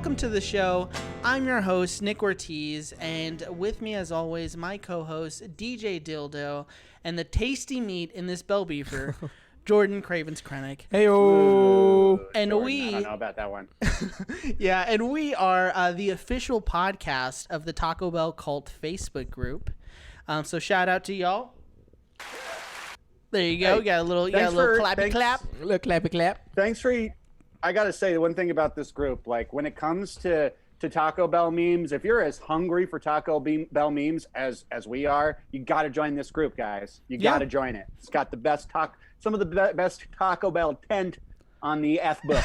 welcome to the show. I'm your host, Nick Ortiz, and with me, as always, my co-host, DJ Dildo, and the tasty meat in this bell beefer, Jordan Cravens Krenek. Heyo! And Jordan, we... I don't know about that one. Yeah, and we are the official podcast of the Taco Bell Cult Facebook group. So shout out to y'all. There you go. Hey, you got a little clappy clap. A little clappy clap. Thanks for... I got to say, the one thing about this group, like when it comes to Taco Bell memes, if you're as hungry for Taco Bell memes as we are, you got to join this group, guys. You got to join it. It's got the best some of the best Taco Bell tent on the F book.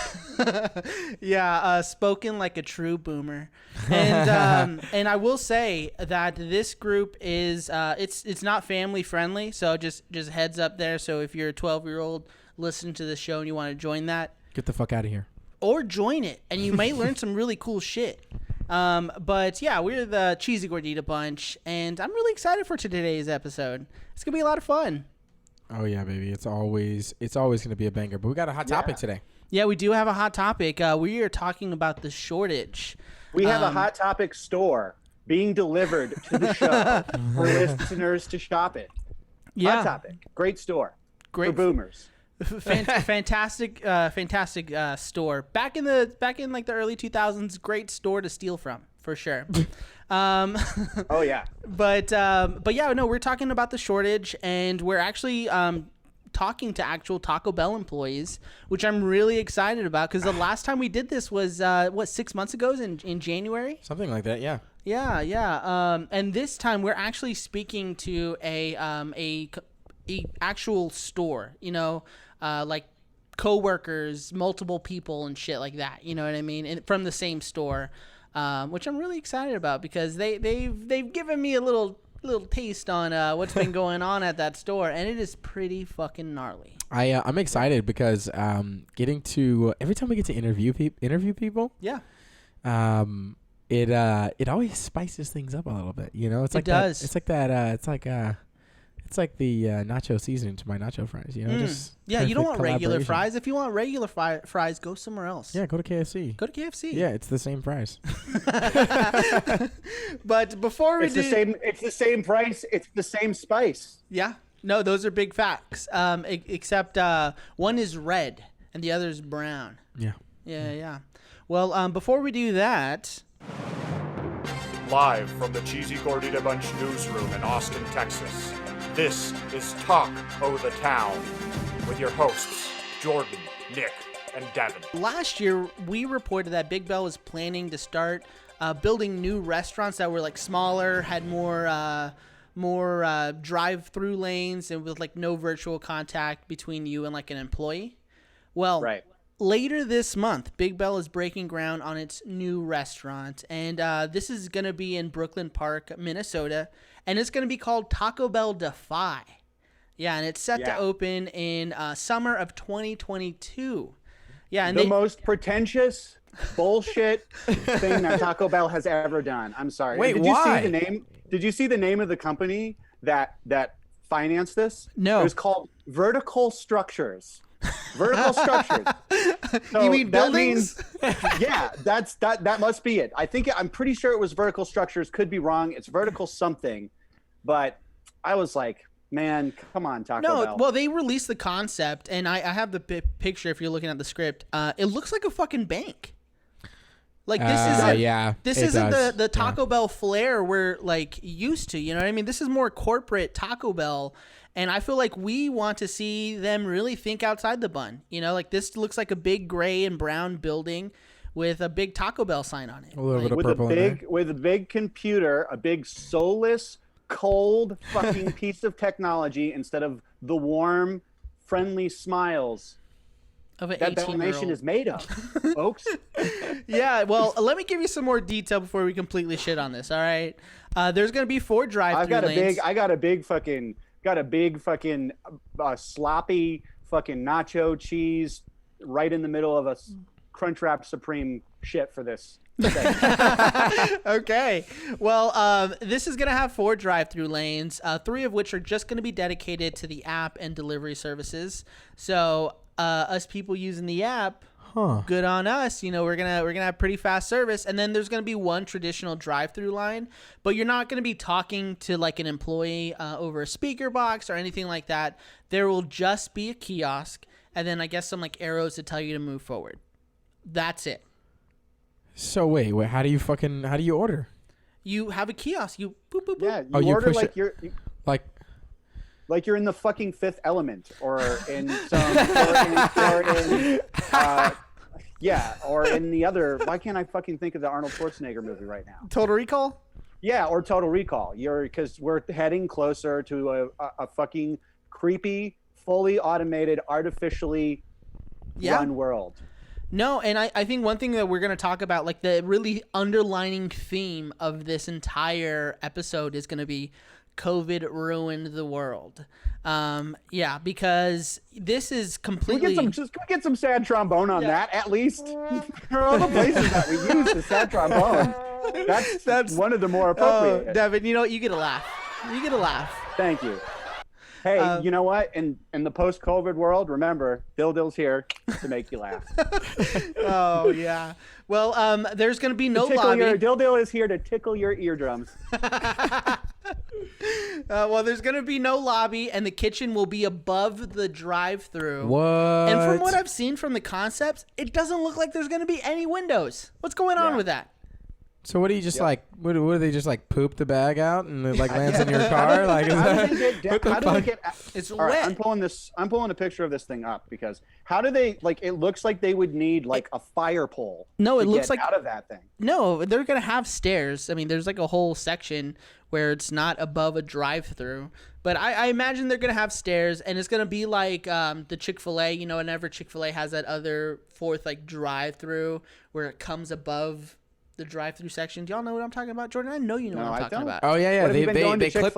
Yeah, spoken like a true boomer. And and I will say that this group is it's not family friendly, so just heads up there. So if you're a 12-year-old listening to the show and you want to join that, Get the fuck out of here. or join it, and you may learn some really cool shit. But yeah, we're the Cheesy Gordita bunch, and I'm really excited for today's episode. It's gonna be a lot of fun. Oh yeah, baby. It's always gonna be a banger. But we got a hot topic today. Yeah, we do have a hot topic. We are talking about the shortage. We have a Hot Topic store being delivered to the show for listeners to shop it. Yeah, Hot Topic. Great store. Great For boomers. fantastic store. Back in like the early 2000s, great store to steal from for sure. Oh yeah. But yeah, no, we're talking about the shortage, and we're actually talking to actual Taco Bell employees, which I'm really excited about because the last time we did this was 6 months ago in January. Something like that. Yeah. Yeah. And this time we're actually speaking to a actual store, like coworkers, multiple people and shit like that. You know what I mean? And from the same store, which I'm really excited about because they've given me a little taste on what's been going on at that store, and it is pretty fucking gnarly. I'm excited because every time we get to interview people, Yeah. it always spices things up a little bit. It's like does. It's like the nacho seasoning to my nacho fries. Just Yeah, you don't want regular collaboration. fries. If you want regular fries, go somewhere else. Yeah, go to KFC. Go to KFC. Yeah, it's the same price. But before we It's the same price. It's the same spice. Yeah. No, those are big facts. Except one is red and the other is brown. Yeah. Yeah. Well, before we do that, Live from the Cheesy Gordita Bunch newsroom in Austin, Texas, this is Talk O' the Town with your hosts, Jordan, Nick, and Devin. last year we reported that Big Bell was planning to start building new restaurants that were like smaller, had more drive-through lanes, and with like no virtual contact between you and like an employee. Well, Right. later this month, Big Bell is breaking ground on its new restaurant, and this is going to be in Brooklyn Park, Minnesota, and it's going to be called Taco Bell Defy. Yeah, and it's set to open in summer of 2022. Yeah, and The most pretentious bullshit thing that Taco Bell has ever done. I'm sorry. Wait, Did why? you see the name? Did you see the name of the company that financed this? No. It was called Vertical Structures. Vertical Structures. So You mean that buildings? Yeah, that must be it. I'm pretty sure it was Vertical Structures. Could be wrong. It's Vertical something, but I was like, man, come on, Taco Bell. Well, they released the concept, and I have the picture if you're looking at the script. It looks like a fucking bank. Like this isn't the Taco Bell flair we're like used to. You know what I mean? This is more corporate Taco Bell, and I feel like we want to see them really think outside the bun. Like this looks like a big gray and brown building with a big Taco Bell sign on it. A little bit of with purple in there. with a big computer, a big soulless, cold fucking piece of technology instead of the warm, friendly smiles Of an that 18-year-old. nation is made of, folks. Yeah, well, let me give you some more detail before we completely shit on this. All right, there's gonna be 4 drive-through lanes. I got a big fucking sloppy fucking nacho cheese right in the middle of a Crunchwrap Supreme shit for this. Okay. Well, this is going to have 4 drive-through lanes, 3 of which are just going to be dedicated to the app and delivery services. So us people using the app Good on us. We're gonna have pretty fast service, and then there's gonna be one traditional drive-through line, but you're not gonna be talking to like an employee over a speaker box or anything like that. There will just be a kiosk, and then I guess some like arrows to tell you to move forward. That's it. So wait, how do you order? You have a kiosk. You boop boop boop. Yeah, you order like you're like you're in the fucking Fifth Element, or in or in the other. Why can't I fucking think of the Arnold Schwarzenegger movie right now? Total Recall. Yeah, or Total Recall. Because we're heading closer to a fucking creepy, fully automated, artificially run world. No, and I think one thing that we're going to talk about, like the really underlining theme of this entire episode is going to be COVID ruined the world. Because this is completely... Can we get some sad trombone on that, at least? For all the places that we use the sad trombone. That's one of the more appropriate. Devin, you get a laugh. You get a laugh. Thank you. Hey, you know what? In the post-COVID world, remember, Dildil's here to make you laugh. Oh, yeah. Well, there's going to be no lobby. Dildil is here to tickle your eardrums. Well, there's going to be no lobby, and the kitchen will be above the drive-thru. What? And from what I've seen from the concepts, it doesn't look like there's going to be any windows. What's going on with that? So what do you just like? What do they just like poop the bag out and it like lands in your car? Like, how do they get? It's all wet. Right, I'm pulling a picture of this thing up because how do they like? It looks like they would need like a fire pole. No, it looks like out of that thing. No, they're gonna have stairs. I mean, there's like a whole section where it's not above a drive-through, but I imagine they're gonna have stairs, and it's gonna be like the Chick-fil-A. Whenever Chick-fil-A has that other fourth like drive-through where it comes above the drive-through section. Do y'all know what I'm talking about, Jordan? I know you know what I'm talking about. Oh yeah. They clip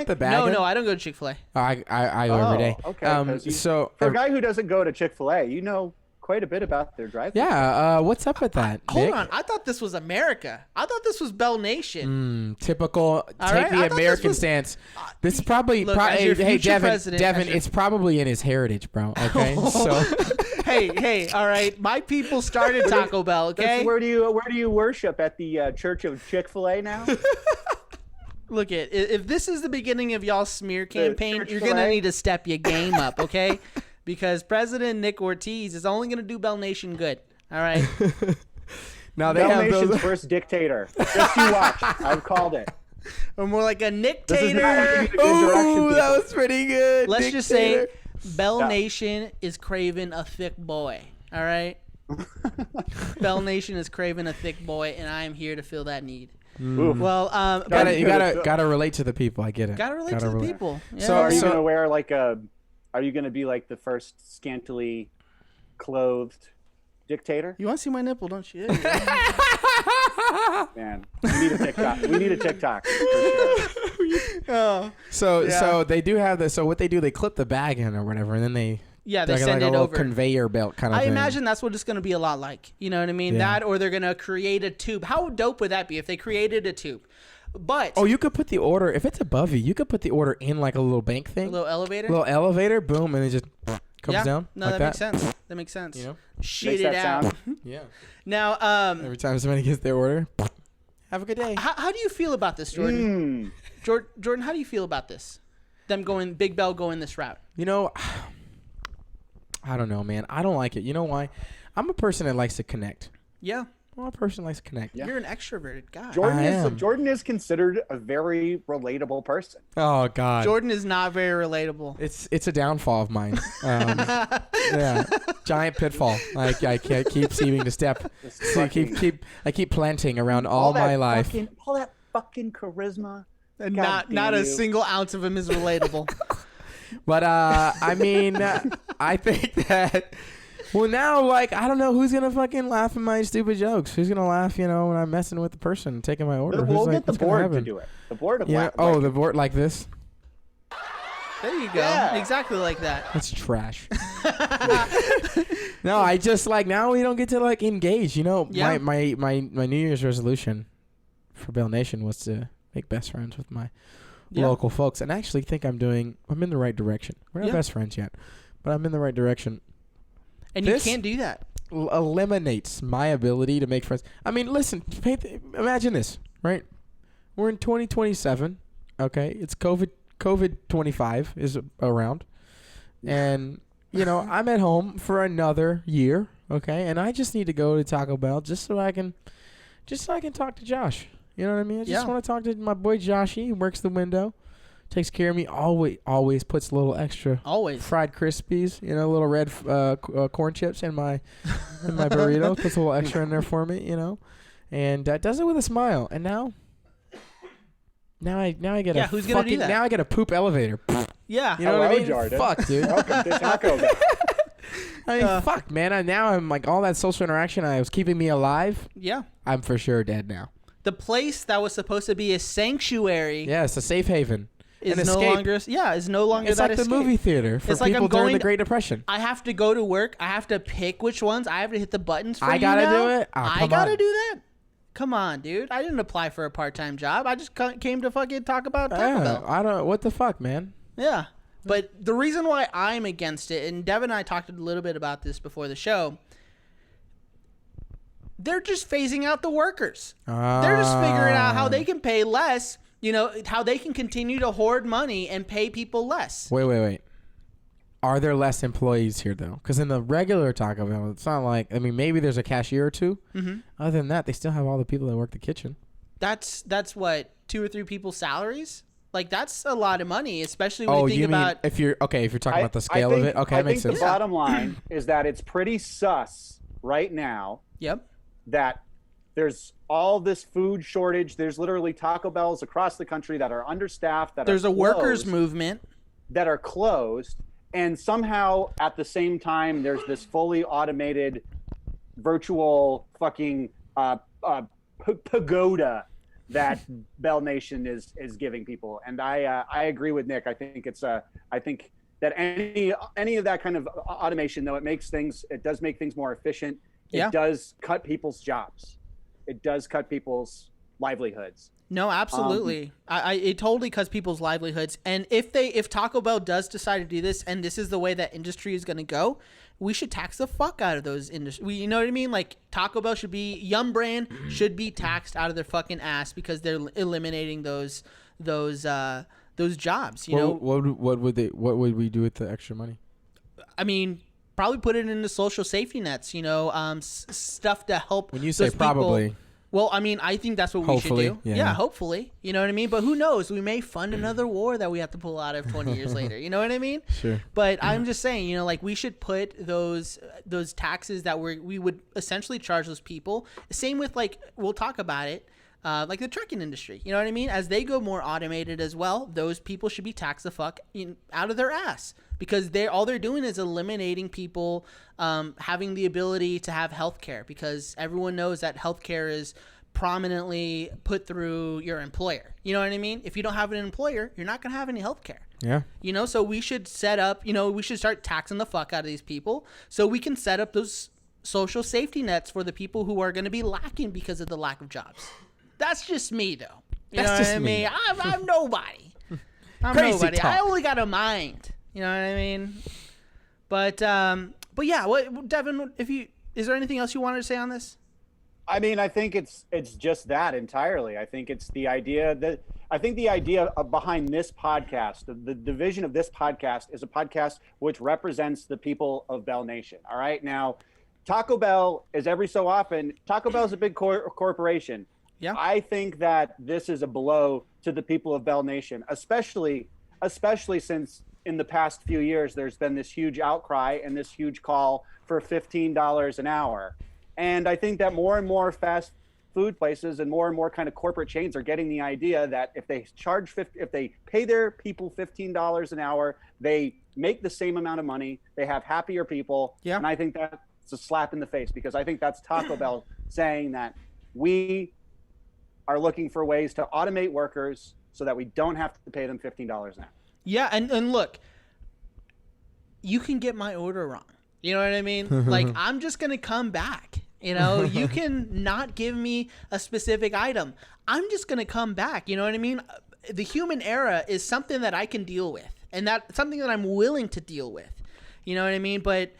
the bag. No, I don't go to Chick-fil-A. I go every day. Okay. So for a guy who doesn't go to Chick-fil-A, you know quite a bit about their drive-thru. Yeah. What's up with that? Hold on. I thought this was America. I thought this was Bell Nation. Typical. Take the American stance. This is probably. Hey, Devin. It's probably in his heritage, bro. Okay. So. Hey, all right. My people started Taco Bell, okay? Where do you worship? At the Church of Chick-fil-A now? Look, if this is the beginning of y'all's smear campaign, you're going to need to step your game up, okay? Because President Nick Ortiz is only going to do Bell Nation good, all right? Now Bell Nation's first dictator. Just you watch. I've called it. Or more like a Nick-tator. Ooh, that was pretty good. Let's just say... Bell Nation is craving a thick boy, all right? Bell Nation is craving a thick boy, and I am here to fill that need. Well, you gotta relate to the people. I get it. Gotta relate to the people. Yeah. So are you gonna wear like a? Are you gonna be like the first scantily clothed dictator? You want to see my nipple, don't you? Man, we need a TikTok. We need a TikTok. For sure. So they do have this. So what they do, they clip the bag in or whatever, and then they send it over conveyor belt kind of thing. I imagine that's what it's going to be a lot like. You know what I mean? Yeah. That, or they're going to create a tube. How dope would that be if they created a tube? But you could put the order, if it's above you could put the order in like a little bank thing, a little elevator, boom, and it just comes down. No, like makes sense. That makes sense. You know, shit it out. Yeah. Now, every time somebody gets their order, have a good day. How do you feel about this, Jordan? Jordan, how do you feel about this? Them going, Big Bell going this route? You know, I don't know, man. I don't like it. You know why? I'm a person that likes to connect. Yeah. I'm a person that likes to connect. Yeah. You're an extroverted guy. Jordan is considered a very relatable person. Oh God. Jordan is not very relatable. It's a downfall of mine. Yeah. Giant pitfall. I keep seeming to step. I keep planting around all my life. All that fucking charisma. And not a single ounce of him is relatable. But I mean, I think that. Well, now, like, I don't know who's going to fucking laugh at my stupid jokes. Who's going to laugh, when I'm messing with the person taking my order? We'll get the board to do it. The board of the board like this? There you go. Yeah. Exactly like that. That's trash. No, I just, now we don't get to, engage. My New Year's resolution for Bell Nation was to make best friends with my local folks. And I actually think I'm in the right direction. We're not best friends yet, but I'm in the right direction. And you can't do that. Eliminates my ability to make friends. I mean, listen, imagine this, right? We're in 2027. Okay, it's COVID 25 is around, and I'm at home for another year. Okay, and I just need to go to Taco Bell just so I can talk to Josh. You know what I mean? I just want to talk to my boy Joshy. He works the window, takes care of me. Always puts a little extra. Fried Krispies. Little red corn chips in my burrito. Puts a little extra in there for me. And does it with a smile. And now I get a who's gonna do that? Now I get a poop elevator. Yeah. You know what I mean? Jordan. Fuck, dude. Welcome to Taco Bell. I mean, fuck, man. Now I'm like, all that social interaction was keeping me alive. Yeah. I'm for sure dead now. The place that was supposed to be a sanctuary. Yeah, it's a safe haven. Is no longer. Yeah, is no longer. It's that like escape. the movie theater for people during the Great Depression. I have to go to work. I have to pick which ones. I have to hit the buttons for I gotta do it. I gotta do that. Come on, dude. I didn't apply for a part-time job. I just came to fucking talk about Taco Bell. I don't. What the fuck, man? Yeah. But the reason why I'm against it, and Devin and I talked a little bit about this before the show, they're just phasing out the workers. They're just figuring out how they can pay less, how they can continue to hoard money and pay people less. Wait. Are there less employees here, though? Because in the regular Taco Bell, it's not like, maybe there's a cashier or two. Mm-hmm. Other than that, they still have all the people that work the kitchen. That's what, 2 or 3 people's salaries? Like, that's a lot of money, especially when you think about... if you're talking about the scale of it, okay, that makes sense. The bottom line is that it's pretty sus right now. Yep. That there's all this food shortage. There's literally Taco Bells across the country that are understaffed. There's a workers' movement that are closed, and somehow at the same time there's this fully automated virtual fucking pagoda that Bell Nation is giving people. And I agree with Nick. I think that any of that kind of automation, though, it does make things more efficient. It does cut people's jobs. It does cut people's livelihoods. No, absolutely. It totally cuts people's livelihoods. And if Taco Bell does decide to do this, and this is the way that industry is going to go, we should tax the fuck out of those industries. You know what I mean? Like, Taco Bell Yum Brand should be taxed out of their fucking ass because they're eliminating those jobs. What would we do with the extra money? I mean, probably put it into social safety nets. Stuff to help. When you say probably. People. Well, I mean, I think that's what we should do. Yeah, hopefully. You know what I mean? But who knows? We may fund another war that we have to pull out of 20 years later. You know what I mean? Sure. But I'm just saying, we should put those taxes that we would essentially charge those people. Same with, we'll talk about it, like the trucking industry. You know what I mean? As they go more automated as well, those people should be taxed the fuck out of their ass. Because all they're doing is eliminating people having the ability to have health care, because everyone knows that health care is prominently put through your employer. You know what I mean? If you don't have an employer, you're not going to have any health care. Yeah. So we should set up, we should start taxing the fuck out of these people so we can set up those social safety nets for the people who are going to be lacking because of the lack of jobs. That's just me, though. You know what I mean? I'm nobody. I'm Crazy nobody. talk. I only got a mind. You know what I mean? But yeah, Devin, is there anything else you wanted to say on this? I mean, I think it's just that entirely. I think it's the idea behind this podcast, the division of this podcast is a podcast which represents the people of Bell Nation. All right. Now, Taco Bell is every so often, Taco Bell is a big corporation. Yeah. I think that this is a blow to the people of Bell Nation, especially since in the past few years, there's been this huge outcry and this huge call for $15 an hour. And I think that more and more fast food places and more kind of corporate chains are getting the idea that if they pay their people $15 an hour, they make the same amount of money, they have happier people. Yeah. And I think that's a slap in the face, because I think that's Taco Bell saying that we are looking for ways to automate workers so that we don't have to pay them $15 an hour. Yeah, and look, you can get my order wrong. You know what I mean? Like, I'm just going to come back. You can not give me a specific item. I'm just going to come back. You know what I mean? The human error is something that I can deal with, and that's something that I'm willing to deal with. You know what I mean? But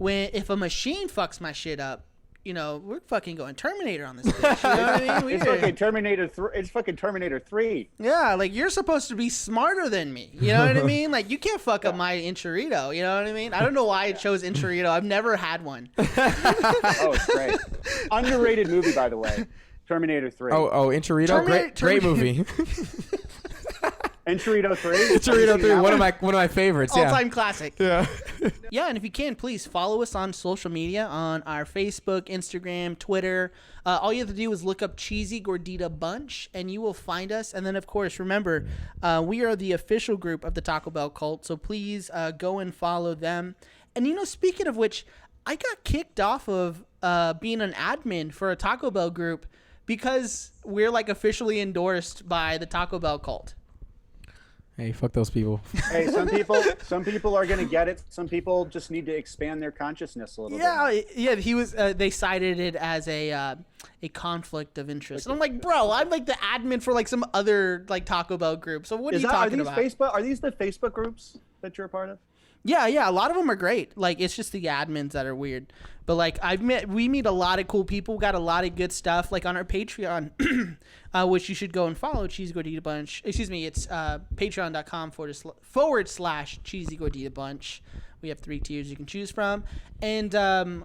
if a machine fucks my shit up, you know, we're fucking going Terminator on this bitch. You know what I mean? It's fucking Terminator 3. It's fucking Terminator 3. Yeah, like, you're supposed to be smarter than me. You know what I mean? Like, you can't fuck up my enchilada. You know what I mean? I don't know why I chose enchilada. I've never had one. Oh, it's great. Underrated movie, by the way. Terminator 3. Oh, enchilada, great movie. Enchilada 3. Enchilada 3, one of my favorites. All-time classic. Yeah. Yeah, and if you can, please follow us on social media, on our Facebook, Instagram, Twitter. All you have to do is look up Cheesy Gordita Bunch, and you will find us. And then, of course, remember, we are the official group of the Taco Bell cult, so please go and follow them. And, you know, speaking of which, I got kicked off of being an admin for a Taco Bell group because we're, like, officially endorsed by the Taco Bell cult. Hey, fuck those people. Hey, some people are gonna get it. Some people just need to expand their consciousness a little bit. Yeah. He was. They cited it as a conflict of interest. And I'm like, bro, I'm like the admin for like some other like Taco Bell group. So what are you talking about? Are these the Facebook groups that you're a part of? Yeah, a lot of them are great. Like, it's just the admins that are weird. But like, we meet a lot of cool people. Got a lot of good stuff. Like on our Patreon, which you should go and follow, Cheesy Gordita Bunch. Excuse me, it's patreon.com/Cheesy Gordita Bunch. We have 3 tiers you can choose from, and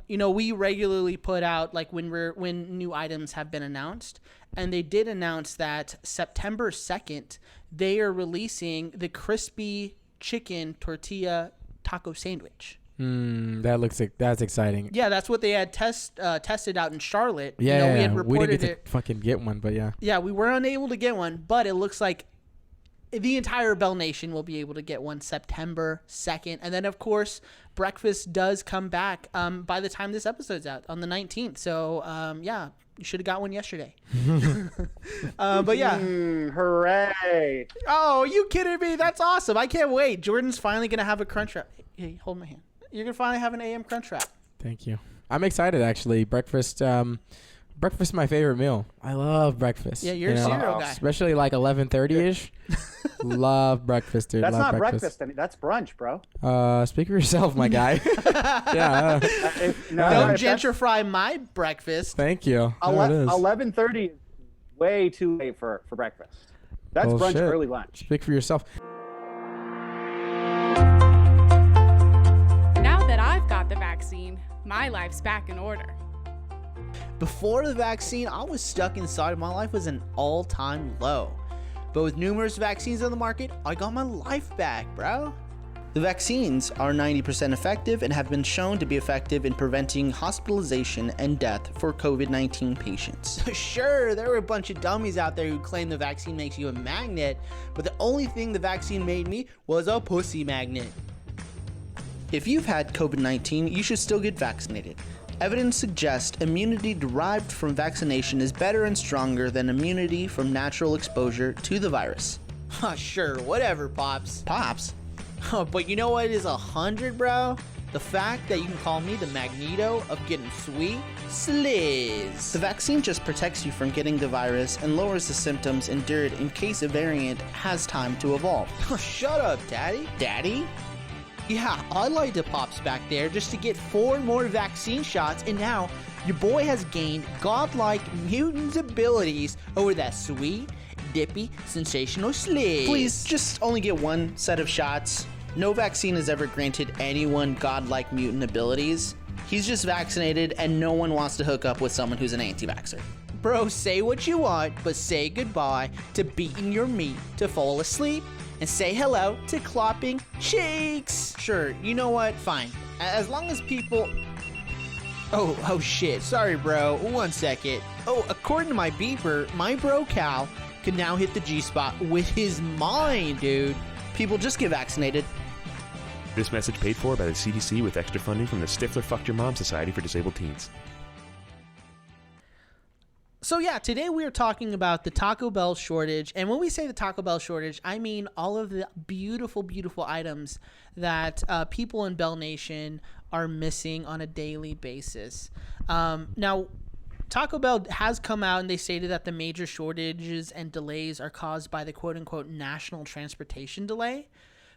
you know, we regularly put out like when new items have been announced, and they did announce that September 2nd they are releasing the crispy chicken tortilla taco sandwich. That's exciting. Yeah, that's what they had tested out in Charlotte. Yeah, you know, we had reported didn't get to fucking get one, but yeah. Yeah, we were unable to get one, but it looks like the entire Bell Nation will be able to get one September 2nd. And then, of course, breakfast does come back by the time this episode's out on the 19th. So, yeah, you should have got one yesterday. But yeah. Hooray. Oh, you kidding me? That's awesome. I can't wait. Jordan's finally going to have a Crunchwrap. Hey, hold my hand. You're going to finally have an AM Crunchwrap. Thank you. I'm excited, actually. Breakfast is my favorite meal. I love breakfast. Yeah, you're a cereal guy. Especially like 11:30ish. Love breakfast, dude. That's love not breakfast. That's brunch, bro. Speak for yourself, my guy. Yeah. Don't gentrify my breakfast. Thank you. 11:30 is way too late for breakfast. That's brunch, early lunch. Speak for yourself. Now that I've got the vaccine, my life's back in order. Before the vaccine, I was stuck inside. My life was an all-time low. But with numerous vaccines on the market, I got my life back, bro. The vaccines are 90% effective and have been shown to be effective in preventing hospitalization and death for COVID-19 patients. Sure, there were a bunch of dummies out there who claim the vaccine makes you a magnet, but the only thing the vaccine made me was a pussy magnet. If you've had COVID-19, you should still get vaccinated. Evidence suggests immunity derived from vaccination is better and stronger than immunity from natural exposure to the virus. Sure, whatever, Pops. Pops? But you know what is 100, bro? The fact that you can call me the Magneto of getting sweet sliz. The vaccine just protects you from getting the virus and lowers the symptoms endured in case a variant has time to evolve. Shut up, Daddy. Daddy? Yeah, I lied to Pops back there just to get 4 more vaccine shots, and now your boy has gained godlike mutant abilities over that sweet, dippy, sensational sliz. Please, just only get 1 set of shots. No vaccine has ever granted anyone godlike mutant abilities. He's just vaccinated, and no one wants to hook up with someone who's an anti-vaxxer. Bro, say what you want, but say goodbye to beating your meat to fall asleep. And say hello to clopping cheeks. Sure, you know what? Fine. As long as people... Oh shit. Sorry, bro. 1 second. Oh, according to my beeper, my bro Cal can now hit the G-spot with his mind, dude. People, just get vaccinated. This message paid for by the CDC with extra funding from the Stifler Fucked Your Mom Society for Disabled Teens. So yeah, today we are talking about the Taco Bell shortage. And when we say the Taco Bell shortage, I mean all of the beautiful, beautiful items that people in Bell Nation are missing on a daily basis. Now, Taco Bell has come out and they stated that the major shortages and delays are caused by the quote-unquote national transportation delay.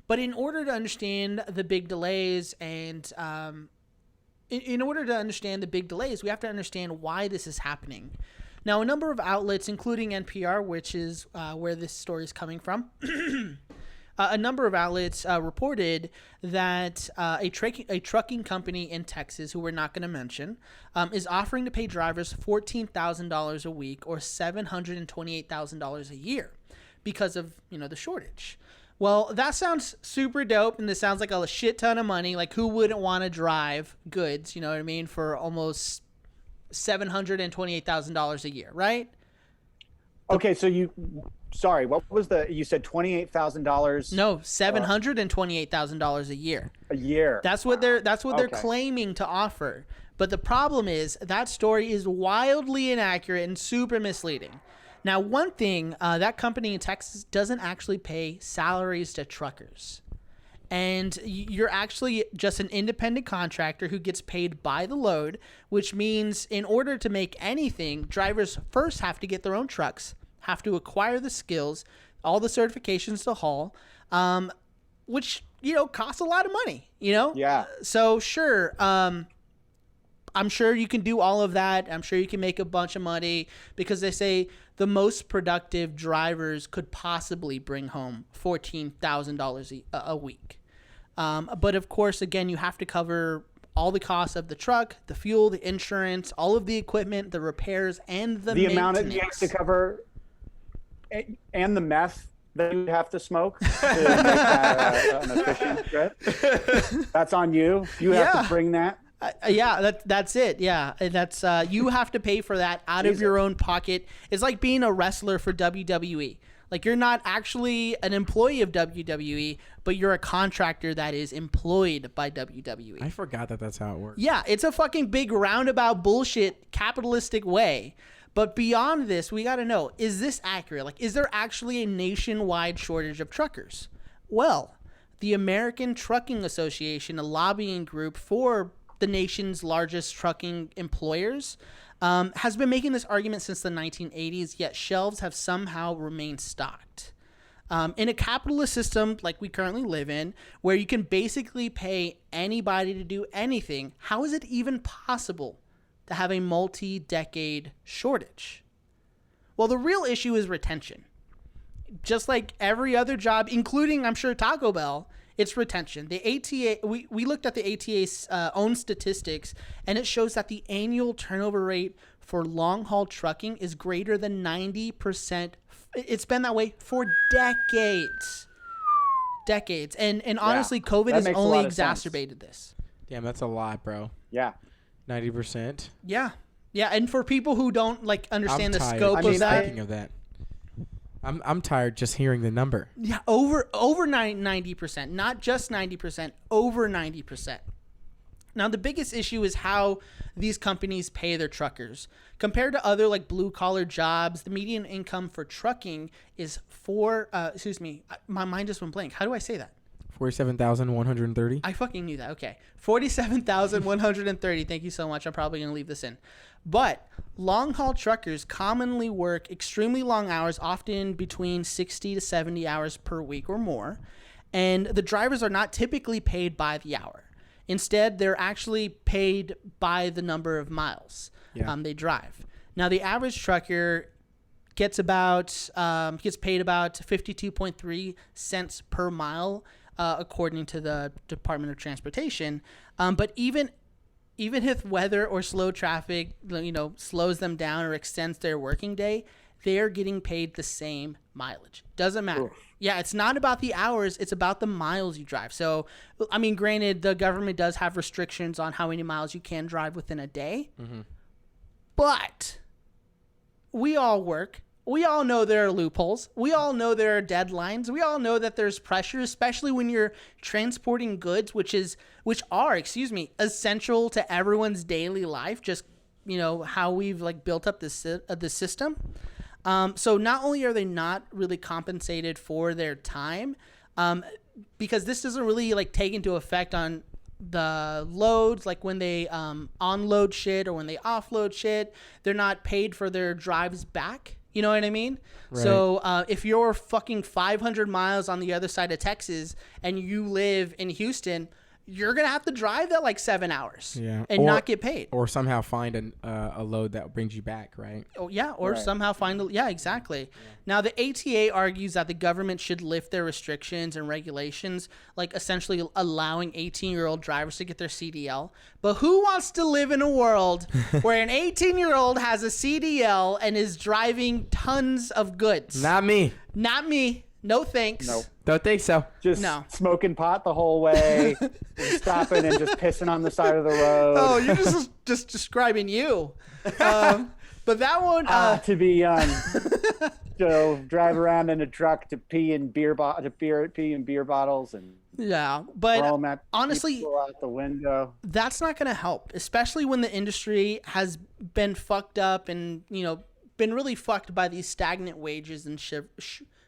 But in order to understand the big delays and in order to understand the big delays, we have to understand why this is happening. Now, a number of outlets, including NPR, which is where this story is coming from, a number of outlets reported that a trucking company in Texas, who we're not going to mention, is offering to pay drivers $14,000 a week or $728,000 a year because of, the shortage. Well, that sounds super dope, and this sounds like a shit ton of money. Like, who wouldn't want to drive goods, you know what I mean, for almost $728,000 a year, right? Okay, so what was you said $28,000? No, $728,000 a year. A year. That's what they're claiming to offer. But the problem is that story is wildly inaccurate and super misleading. Now, one thing, that company in Texas doesn't actually pay salaries to truckers. And you're actually just an independent contractor who gets paid by the load, which means in order to make anything, drivers first have to get their own trucks, have to acquire the skills, all the certifications to haul, which, costs a lot of money, Yeah. So sure, I'm sure you can do all of that. I'm sure you can make a bunch of money because they say the most productive drivers could possibly bring home $14,000 a week. But of course, again, you have to cover all the costs of the truck, the fuel, the insurance, all of the equipment, the repairs, and the maintenance. Amount that you have to cover, and the meth that you have to smoke to make that an efficient trip. That's on you. You have to bring that. That's it. Yeah, that's you have to pay for that out of your own pocket. It's like being a wrestler for WWE. Like, you're not actually an employee of WWE, but you're a contractor that is employed by WWE. I forgot that that's how it works. Yeah, it's a fucking big roundabout bullshit capitalistic way. But beyond this, we got to know, is this accurate? Like, is there actually a nationwide shortage of truckers? Well, the American Trucking Association, a lobbying group for the nation's largest trucking employers, has been making this argument since the 1980s, yet shelves have somehow remained stocked. In a capitalist system like we currently live in, where you can basically pay anybody to do anything, how is it even possible to have a multi-decade shortage? Well, the real issue is retention. Just like every other job, including, I'm sure, Taco Bell, it's retention. The ATA, we looked at the ATA's own statistics, and it shows that the annual turnover rate for long-haul trucking is greater than 90%. It's been that way for decades. And honestly, COVID has only exacerbated this. Damn, that's a lot, bro. Yeah. 90%. Yeah. And for people who don't understand the scope of that. Thinking of that. I'm tired just hearing the number. Yeah, over 90%, not just 90%, over 90%. Now, the biggest issue is how these companies pay their truckers. Compared to other blue collar jobs, the median income for trucking is my mind just went blank. How do I say that? 47,130. I fucking knew that. Okay. 47,130. Thank you so much. I'm probably going to leave this in. But long-haul truckers commonly work extremely long hours, often between 60 to 70 hours per week or more. And the drivers are not typically paid by the hour. Instead, they're actually paid by the number of miles they drive. Now, the average trucker gets paid about 52.3 cents per mile, according to the Department of Transportation. But even if weather or slow traffic, slows them down or extends their working day, they're getting paid the same mileage. Doesn't matter. Oof. Yeah, it's not about the hours. It's about the miles you drive. So, I mean, granted, the government does have restrictions on how many miles you can drive within a day. Mm-hmm. But we all work. We all know there are loopholes. We all know there are deadlines. We all know that there's pressure, especially when you're transporting goods, which are essential to everyone's daily life. Just, how we've built up this system. So not only are they not really compensated for their time, because this doesn't really take into effect on the loads, when they unload shit or when they offload shit, they're not paid for their drives back. You know what I mean? Right. So if you're fucking 500 miles on the other side of Texas and you live in Houston, you're going to have to drive that like 7 hours and not get paid. Or somehow find a load that brings you back, right? Oh, yeah, or somehow find exactly. Yeah. Now, the ATA argues that the government should lift their restrictions and regulations, like essentially allowing 18-year-old drivers to get their CDL. But who wants to live in a world where an 18-year-old has a CDL and is driving tons of goods? Not me. Not me. No thanks. Nope. Don't think so. Just smoking pot the whole way, stopping and just pissing on the side of the road. Oh, you're just describing you. But that one... to be young. So drive around in a truck to pee in beer bottles and... Yeah, but honestly, out the window. That's not going to help, especially when the industry has been fucked up and, been really fucked by these stagnant wages and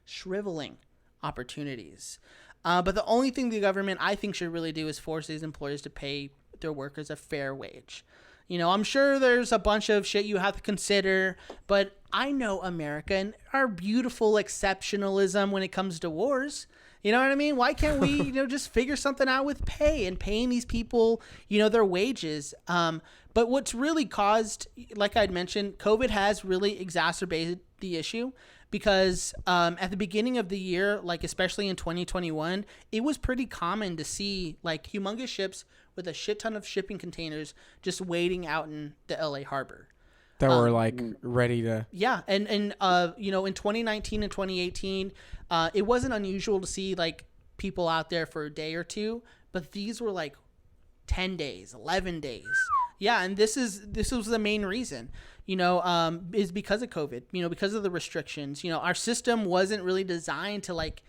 shriveling opportunities. But the only thing the government, I think, should really do is force these employers to pay their workers a fair wage. I'm sure there's a bunch of shit you have to consider, but I know America and our beautiful exceptionalism when it comes to wars. You know what I mean? Why can't we, just figure something out with pay and paying these people, their wages? But what's really caused, like I'd mentioned, COVID has really exacerbated the issue because at the beginning of the year, like especially in 2021, it was pretty common to see like humongous ships with a shit ton of shipping containers just waiting out in the LA harbor. That were like ready to. Yeah. And in 2019 and 2018, it wasn't unusual to see like people out there for a day or two, but these were like 10 days, 11 days. Yeah. And this was the main reason, is because of COVID, because of the restrictions. Our system wasn't really designed to like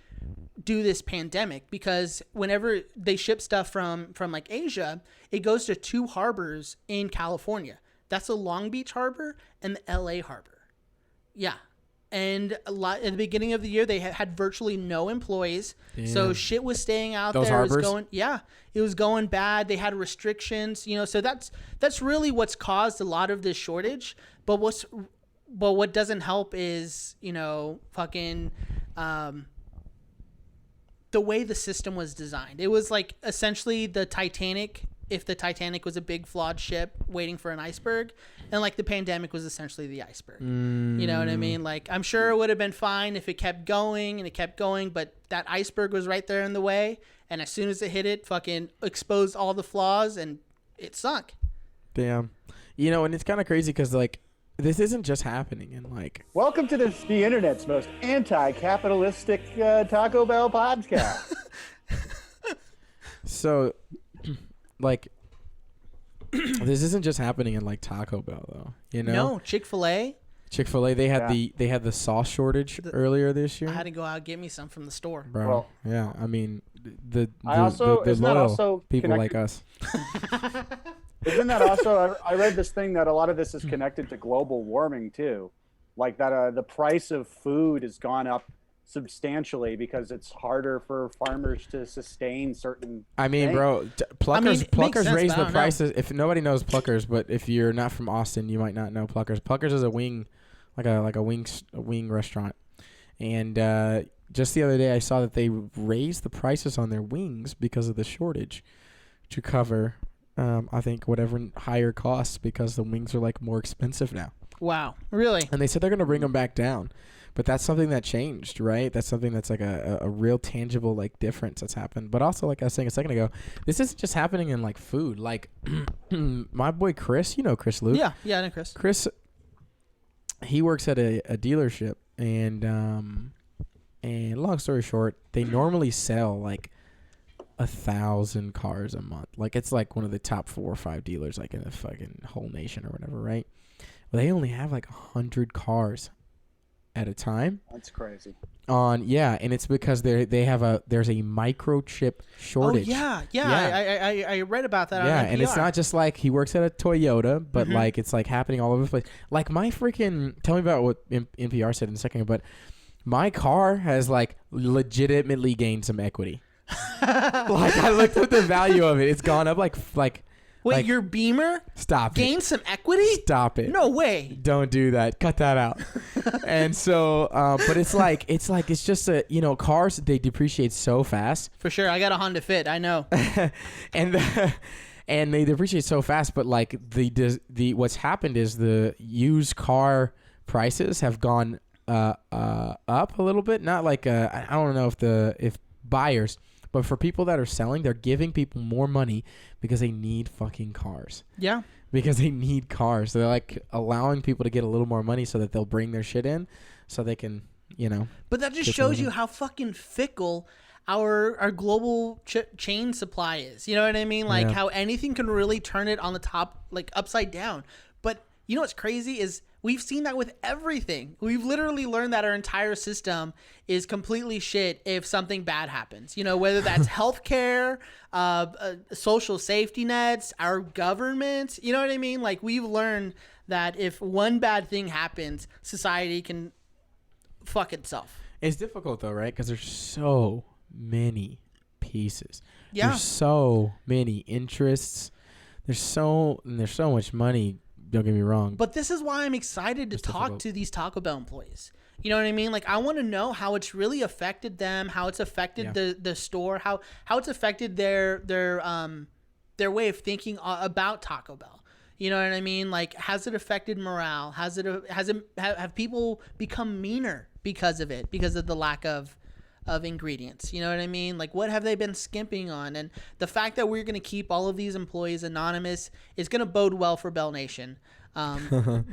do this pandemic because whenever they ship stuff from like Asia, it goes to 2 harbors in California. That's the Long Beach harbor and the LA harbor. Yeah. And at the beginning of the year, they had virtually no employees. Damn. So shit was staying out Those there. Harbors? It was going bad. They had restrictions, so that's really what's caused a lot of this shortage. But what doesn't help is, fucking, the way the system was designed. It was like essentially the Titanic, if the Titanic was a big flawed ship waiting for an iceberg, and like the pandemic was essentially the iceberg. You know what I mean? Like, I'm sure it would have been fine if it kept going and it kept going, but that iceberg was right there in the way. And as soon as it hit it, fucking exposed all the flaws and it sunk. Damn. And it's kind of crazy because like, this isn't just happening in like... Welcome to the internet's most anti-capitalistic Taco Bell podcast. So, like, this isn't just happening in like Taco Bell though, No, Chick-fil-A. Chick-fil-A, they had the sauce shortage earlier this year. I had to go out and get me some from the store. Bro, well, yeah, I mean, the loyal also people connected? Like us. Isn't that also? I read this thing that a lot of this is connected to global warming too, like that the price of food has gone up substantially because it's harder for farmers to sustain certain. I mean, things. Bro, Pluckers raised the prices. If nobody knows Pluckers, but if you're not from Austin, you might not know Pluckers. Pluckers is a wing, like a wing restaurant, and just the other day I saw that they raised the prices on their wings because of the shortage to cover. I think whatever higher costs because the wings are like more expensive now. Wow, really? And they said they're going to bring them back down, but that's something that changed, right? That's something that's like a real tangible like difference that's happened. But also, like I was saying a second ago, this isn't just happening in like food. Like my boy Chris, Chris Luke? Yeah, I know Chris. Chris, he works at a dealership, and long story short, they normally sell like 1,000 cars a month. Like it's like one of the top 4 or 5 dealers like in the fucking whole nation or whatever, right? Well, they only have like 100 cars at a time. That's crazy. And it's because there's a microchip shortage. Oh yeah. I read about that. Yeah, on NPR. And it's not just like he works at a Toyota, but like it's like happening all over the place. Like my freaking, tell me about what NPR said in a second, but my car has like legitimately gained some equity. Like I looked at the value of it. It's gone up like Wait, Like, your Beamer gained some equity? Stop it. No way. Don't do that. Cut that out. And so, but it's just cars, they depreciate so fast. For sure. I got a Honda Fit. I know. And they depreciate so fast, but like the what's happened is the used car prices have gone up a little bit. Not like I don't know if buyers, but for people that are selling, they're giving people more money because they need fucking cars. Yeah. Because they need cars. So they're like allowing people to get a little more money so that they'll bring their shit in so they can, But that just shows you how fucking fickle our global chain supply is. You know what I mean? Like how anything can really turn it on the top, like upside down. But you know what's crazy is we've seen that with everything. We've literally learned that our entire system is completely shit if something bad happens. Whether that's healthcare, social safety nets, our government. You know what I mean? Like we've learned that if one bad thing happens, society can fuck itself. It's difficult though, right? Because there's so many pieces. Yeah. There's so many interests. There's so much money. Don't get me wrong. But this is why I'm excited to talk to these Taco Bell employees. You know what I mean? Like I want to know how it's really affected them, how it's affected the store, how it's affected their way of thinking about Taco Bell. You know what I mean? Like has it affected morale? Have people become meaner because of it? Because of the lack of ingredients, you know what I mean? Like what have they been skimping on? And the fact that we're going to keep all of these employees anonymous is going to bode well for Bell Nation,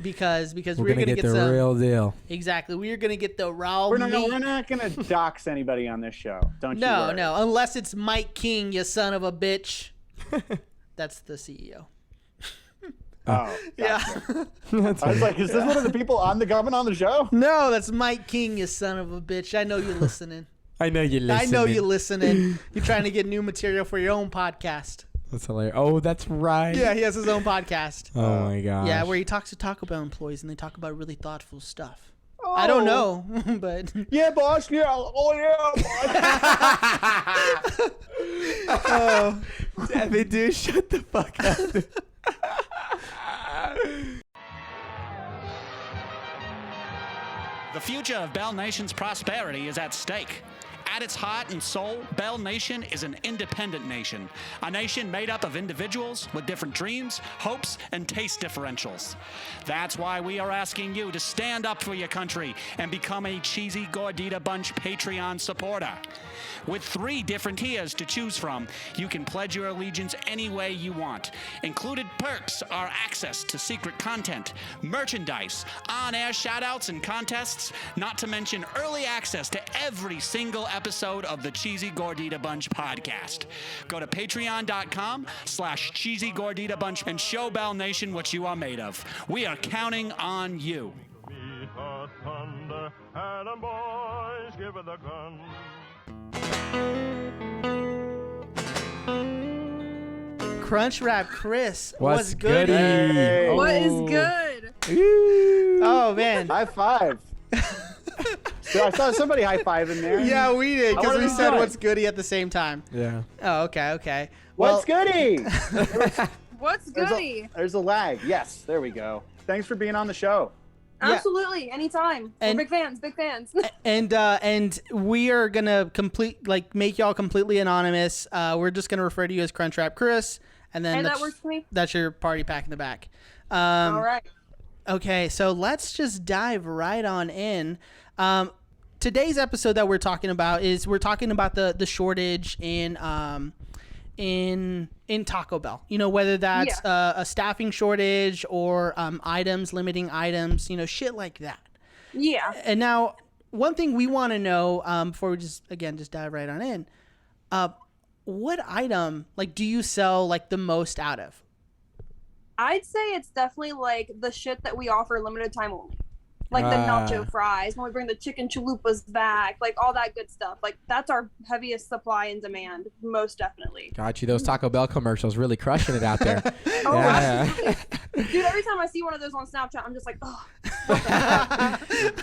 because we're going to get the real deal. Exactly, we're going to get the raw We're meat. not going to dox anybody on this show. Don't you worry. No, unless it's Mike King, you son of a bitch. That's the CEO. Oh, gotcha. Yeah. I was like, is this one of the people on the show? No, that's Mike King, you son of a bitch. I know you're listening. I know you're listening. I know you're listening. You're trying to get new material for your own podcast. That's hilarious. Oh, that's right. Yeah, he has his own podcast. Oh my gosh. Yeah, where he talks to Taco Bell employees and they talk about really thoughtful stuff. Oh. I don't know, but yeah, boss. Yeah. Oh yeah, boss. Oh, Devin, dude, shut the fuck up. The future of Bell Nation's prosperity is at stake. At its heart and soul, Bell Nation is an independent nation. A nation made up of individuals with different dreams, hopes, and taste differentials. That's why we are asking you to stand up for your country and become a Cheesy Gordita Bunch Patreon supporter. With 3 different tiers to choose from, you can pledge your allegiance any way you want. Included perks are access to secret content, merchandise, on-air shoutouts and contests, not to mention early access to every single episode of the Cheesy Gordita Bunch podcast. Go to patreon.com/Cheesy Gordita Bunch and show Bell Nation what you are made of. We are counting on you. Crunchwrap Kris, what's good? Hey. What is good? Ooh. Oh man, High five. So I saw somebody high five in there. yeah, we did because we said join. what's goody at the same time. Yeah. Oh, okay. What's goody? What's goody? There's a lag. Yes, there we go. Thanks for being on the show. Yeah. Absolutely, anytime. And- We're big fans. And we are gonna make y'all completely anonymous. We're just gonna refer to you as Crunchwrap Kris, and then Hey, that works for me. That's your party pack in the back. All right. Okay, so let's just dive right on in. Today's episode that we're talking about the shortage in Taco Bell. You know, whether that's a staffing shortage or limiting items, shit like that. Yeah. And now, one thing we want to know before we just dive right on in, what item do you sell the most out of? I'd say it's definitely the shit that we offer limited time only. The nacho fries, when we bring the chicken chalupas back, all that good stuff. That's our heaviest supply and demand, most definitely. Got you. Those Taco Bell commercials really crushing it out there. Oh, absolutely. Dude, every time I see one of those on Snapchat, I'm just like, oh.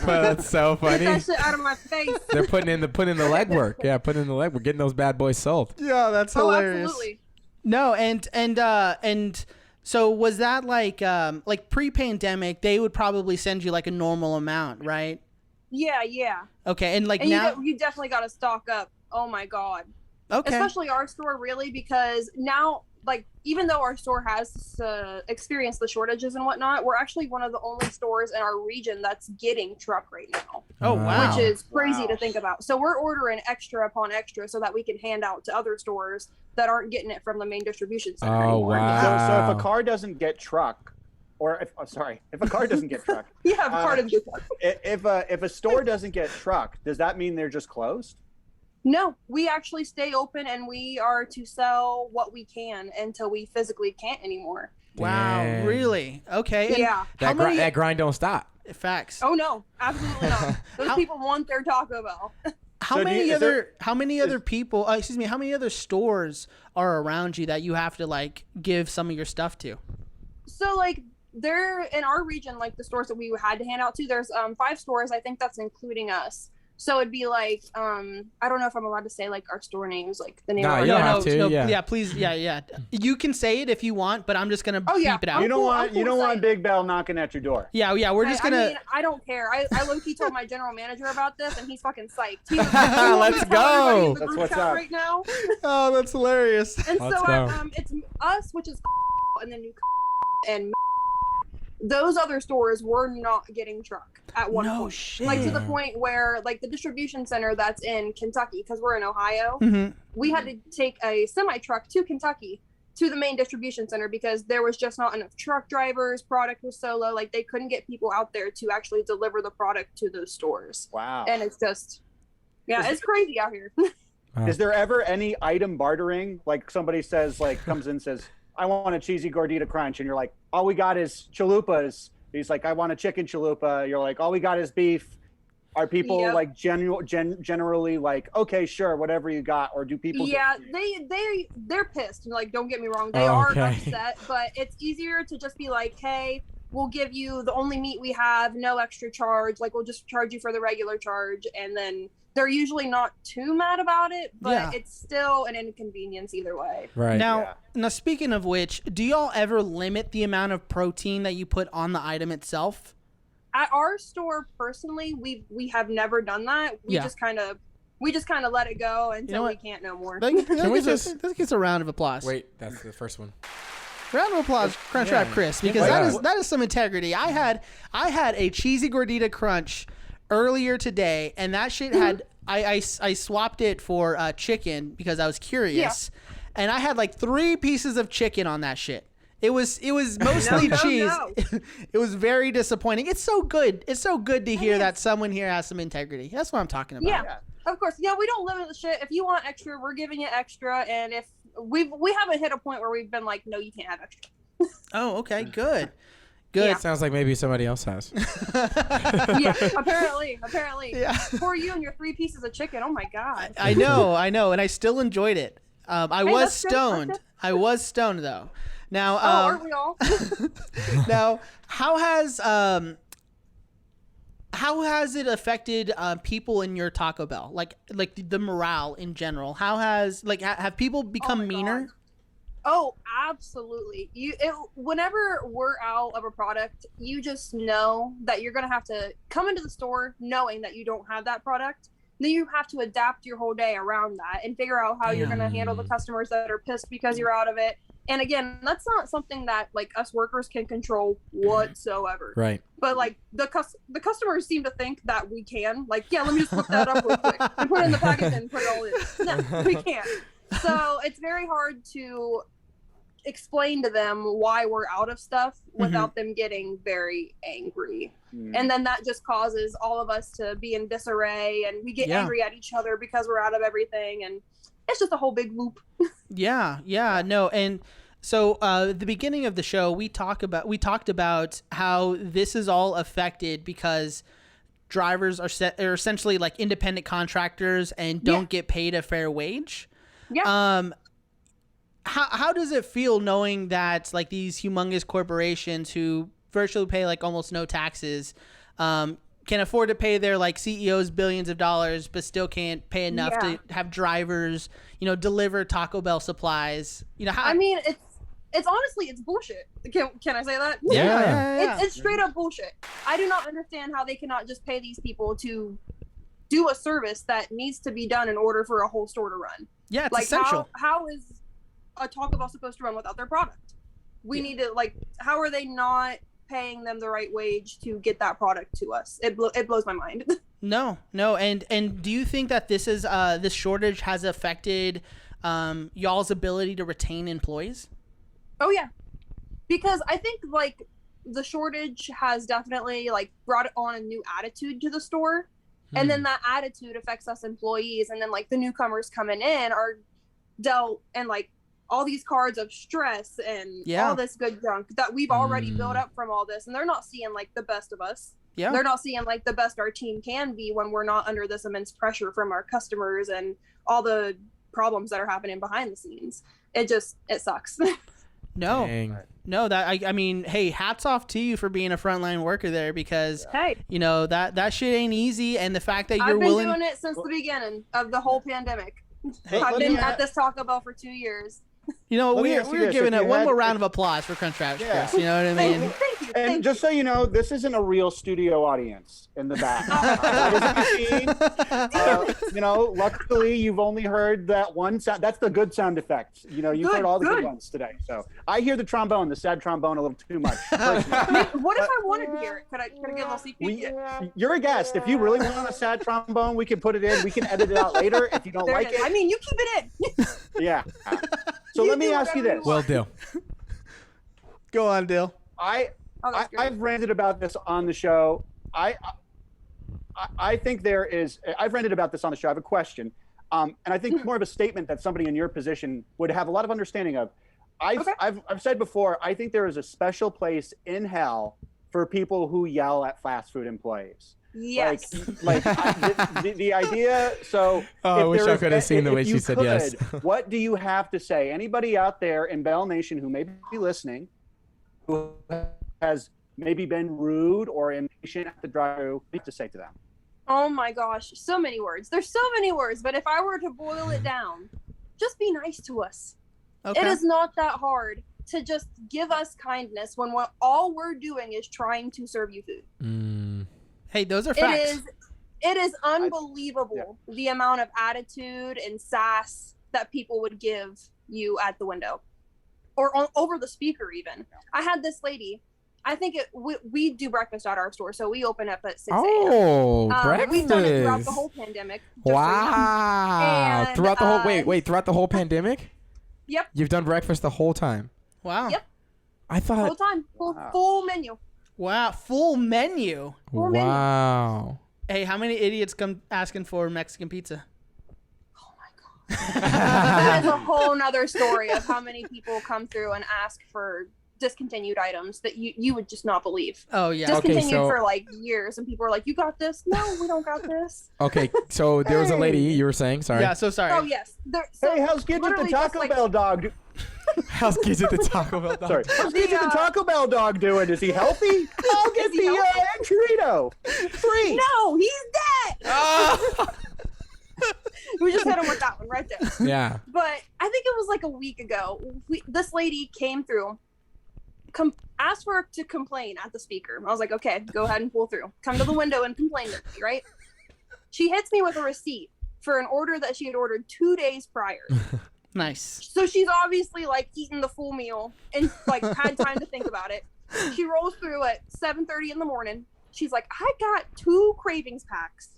Well, that's so funny. Get that shit out of my face. They're putting in the legwork. Yeah, putting in the legwork, getting those bad boys sold. Yeah, that's Oh, hilarious. absolutely. No, and so was that like pre-pandemic? They would probably send you like a normal amount, right? Yeah. Okay, and like now you definitely got to stock up. Oh my god. Okay. Especially our store, really, because now, like, even though our store has experienced the shortages and whatnot, we're actually one of the only stores in our region that's getting truck right now. Oh, wow. Which is crazy to think about. So we're ordering extra upon extra so that we can hand out to other stores that aren't getting it from the main distribution center anymore. Wow. So if a car doesn't get truck, or if a car doesn't get truck. Yeah, if a car doesn't get truck. If a store doesn't get truck, does that mean they're just closed? No, we actually stay open, and we are to sell what we can until we physically can't anymore. Wow, Damn. really? Okay. And yeah. That grind don't stop. Facts. Oh no, absolutely not. Those people want their Taco Bell. How many other stores are around you that you have to like give some of your stuff to? So like they're in our region, like the stores that we had to hand out to, there's 5 stores. I think that's including us. So it'd be like, I don't know if I'm allowed to say like our store names, like the name of our you don't have to. Yeah, please. Yeah. You can say it if you want, but I'm just going to beep it out. You don't want Big Bell knocking at your door. Yeah. We're just going to. I mean, I don't care. I low-key told my general manager about this, and he's fucking psyched. Let's go. That's what's up right now. Oh, that's hilarious. And it's us, which is and then and those other stores were not getting truck at one point. Shit. Like to the point where like the distribution center that's in Kentucky, because we're in Ohio, we had to take a semi truck to Kentucky to the main distribution center because there was just not enough truck drivers. Product was so low, like they couldn't get people out there to actually deliver the product to those stores. Wow. And it's just, it's crazy out here. Is there ever any item bartering? Like somebody says, like comes in and says, I want a cheesy Gordita crunch. And you're like, all we got is chalupas. He's like, I want a chicken chalupa. You're like, all we got is beef. Are people like generally like, okay, sure, whatever you got? Or do people? Yeah, they're pissed. Like, don't get me wrong. They are upset, but it's easier to just be like, hey, we'll give you the only meat we have, no extra charge. Like, we'll just charge you for the regular charge. And then they're usually not too mad about it, but it's still an inconvenience either way. Right. Now, speaking of which, do y'all ever limit the amount of protein that you put on the item itself? At our store, personally, we have never done that. We just kind of let it go until we can't no more. Let's get a round of applause. Wait, that's the first one. Round of applause, Crunchwrap Kris, because that is some integrity. I had a cheesy Gordita crunch earlier today, and that shit had I swapped it for chicken because I was curious, and I had like 3 pieces of chicken on that shit. It was mostly cheese. No. It was very disappointing. It's so good. It's so good to hear that someone here has some integrity. That's what I'm talking about. Yeah. Of course. Yeah, we don't limit the shit. If you want extra, we're giving you extra, and if we haven't hit a point where we've been like, no, you can't have extra. Oh, okay, good. Good. Yeah. Sounds like maybe somebody else has. Yeah, apparently. Yeah. For you and your 3 pieces of chicken. Oh my god. I know, and I still enjoyed it. I was stoned. I was stoned though. Now, aren't we all? Now, how has it affected people in your Taco Bell? Like the morale in general. How has have people become meaner? God. Oh, absolutely. Whenever we're out of a product, you just know that you're gonna have to come into the store knowing that you don't have that product. Then you have to adapt your whole day around that and figure out how you're gonna handle the customers that are pissed because you're out of it. And again, that's not something that like us workers can control whatsoever. Right. But like the customers seem to think that we can. Like, yeah, let me just whip that up real quick and put it in the package and put it all in. No, we can't. So it's very hard to explain to them why we're out of stuff without them getting very angry. And then that just causes all of us to be in disarray, and we get angry at each other because we're out of everything, and it's just a whole big loop. No, and so at the beginning of the show we talked about how this is all affected because drivers are essentially like independent contractors and don't get paid a fair wage. How does it feel knowing that like these humongous corporations who virtually pay like almost no taxes can afford to pay their like CEOs billions of dollars, but still can't pay enough to have drivers, deliver Taco Bell supplies. I mean, it's honestly, it's bullshit. Can I say that? Yeah. It's straight up bullshit. I do not understand how they cannot just pay these people to do a service that needs to be done in order for a whole store to run. Yeah, it's like essential. How is a Taco Bell supposed to run without their product? We need to how are they not paying them the right wage to get that product to us? It blows my mind. No, and do you think that this shortage has affected y'all's ability to retain employees? Oh yeah, because I think the shortage has definitely brought on a new attitude to the store, and then that attitude affects us employees, and then the newcomers coming in are dealt and all these cards of stress and all this good junk that we've already built up from all this, and they're not seeing the best of us. Yeah, they're not seeing the best our team can be when we're not under this immense pressure from our customers and all the problems that are happening behind the scenes. It sucks. No, I mean, hey, hats off to you for being a frontline worker there, because that shit ain't easy, and the fact that you're willing. I've been doing it since the beginning of the whole pandemic. I've been at this Taco Bell for 2 years. We're giving it one more round of applause for Crunchwrap Kris. You know what I mean? Thank you. And just so you know, this isn't a real studio audience in the back. Luckily you've only heard that one sound. That's the good sound effects. You've heard all the good ones today. So I hear the trombone, the sad trombone, a little too much. What if I wanted to hear it? Could I get a little sneak peek? You're a guest. If you really want a sad trombone, we can put it in. We can edit it out later if you don't like it. I mean, you keep it in. Yeah. So let me ask you this. Well, Dill. Go on, Dill. I've ranted about this on the show. I think I've ranted about this on the show. I have a question. And I think more of a statement that somebody in your position would have a lot of understanding of. I've said before, I think there is a special place in hell for people who yell at fast food employees. Yes. The idea. So I wish I could have seen the way she said yes. What do you have to say? Anybody out there in Bell Nation who may be listening, who has maybe been rude or impatient at the drive-thru, what to say to them? Oh my gosh, so many words. There's so many words, but if I were to boil it down, just be nice to us. Okay. It is not that hard to just give us kindness when all we're doing is trying to serve you food. Hey, those are facts. It is unbelievable the amount of attitude and sass that people would give you at the window or over the speaker even. I had this lady, I think we do breakfast at our store, so we open up at 6 a.m. Oh, breakfast. We've done it throughout the whole pandemic. Wow. And, throughout the whole, throughout the whole pandemic? Yep. You've done breakfast the whole time? Wow. Yep. I thought. Whole time. Full menu. Wow. Full menu. Wow. Hey, how many idiots come asking for Mexican pizza? Oh my God. That is a whole nother story of how many people come through and ask for discontinued items that you would just not believe. Oh yeah. Discontinued for years, and people are like, "You got this?" No, we don't got this. Okay, so there was a lady you were saying. Sorry. Yeah. So sorry. Oh yes. Hey, how's Gidget the Taco Bell dog? How's Gidget the Taco Bell dog? Sorry. How's Gidget the Taco Bell dog doing? Is he healthy? I'll get the egg churrito. Free. No, he's dead. We just hit him with that one right there. Yeah. But I think it was a week ago. This lady came through. Asked for her to complain at the speaker. I was like, okay, go ahead and pull through. Come to the window and complain to me, right? She hits me with a receipt for an order that she had ordered 2 days prior. Nice. So she's obviously eaten the full meal and had time to think about it. She rolls through at 7:30 in the morning. She's like, I got 2 cravings packs.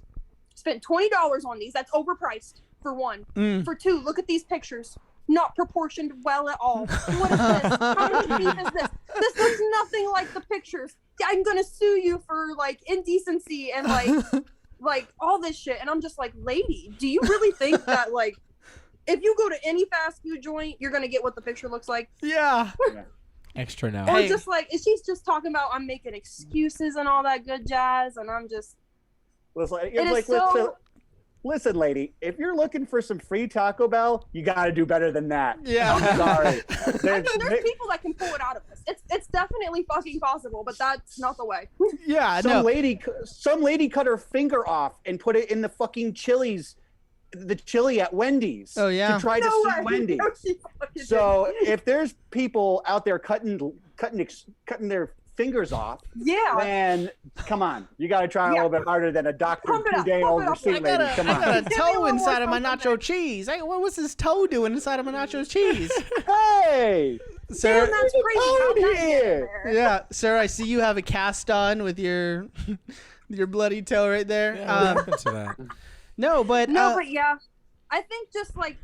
Spent $20 on these. That's overpriced for one. For 2, look at these pictures. Not proportioned well at all. What is this? How much beef is this? This looks nothing like the pictures. I'm gonna sue you for indecency and all this shit. And I'm just like, lady, do you really think that if you go to any fast food joint, you're gonna get what the picture looks like? Yeah. Extra now. Or just she's just talking about I'm making excuses and all that good jazz, and I'm just. Listen, lady, if you're looking for some free Taco Bell, you got to do better than that. Yeah. I'm sorry. I mean, there's people that can pull it out of us. It's definitely fucking possible, but that's not the way. Yeah, some lady cut her finger off and put it in the fucking the chili at Wendy's. Oh yeah. To try to sue Wendy's. No, she fucking So if there's people out there cutting their fingers off, then come on, you got to try a little bit harder than a Dr. 2-day-old receipt lady. Come on. I got a toe inside of my nacho cheese. What was this toe doing inside of my nacho cheese? Hey, sir. Damn, that's crazy. Yeah, sir. I see you have a cast on with your bloody toe right there. Yeah, what happened to that? But yeah, I think just like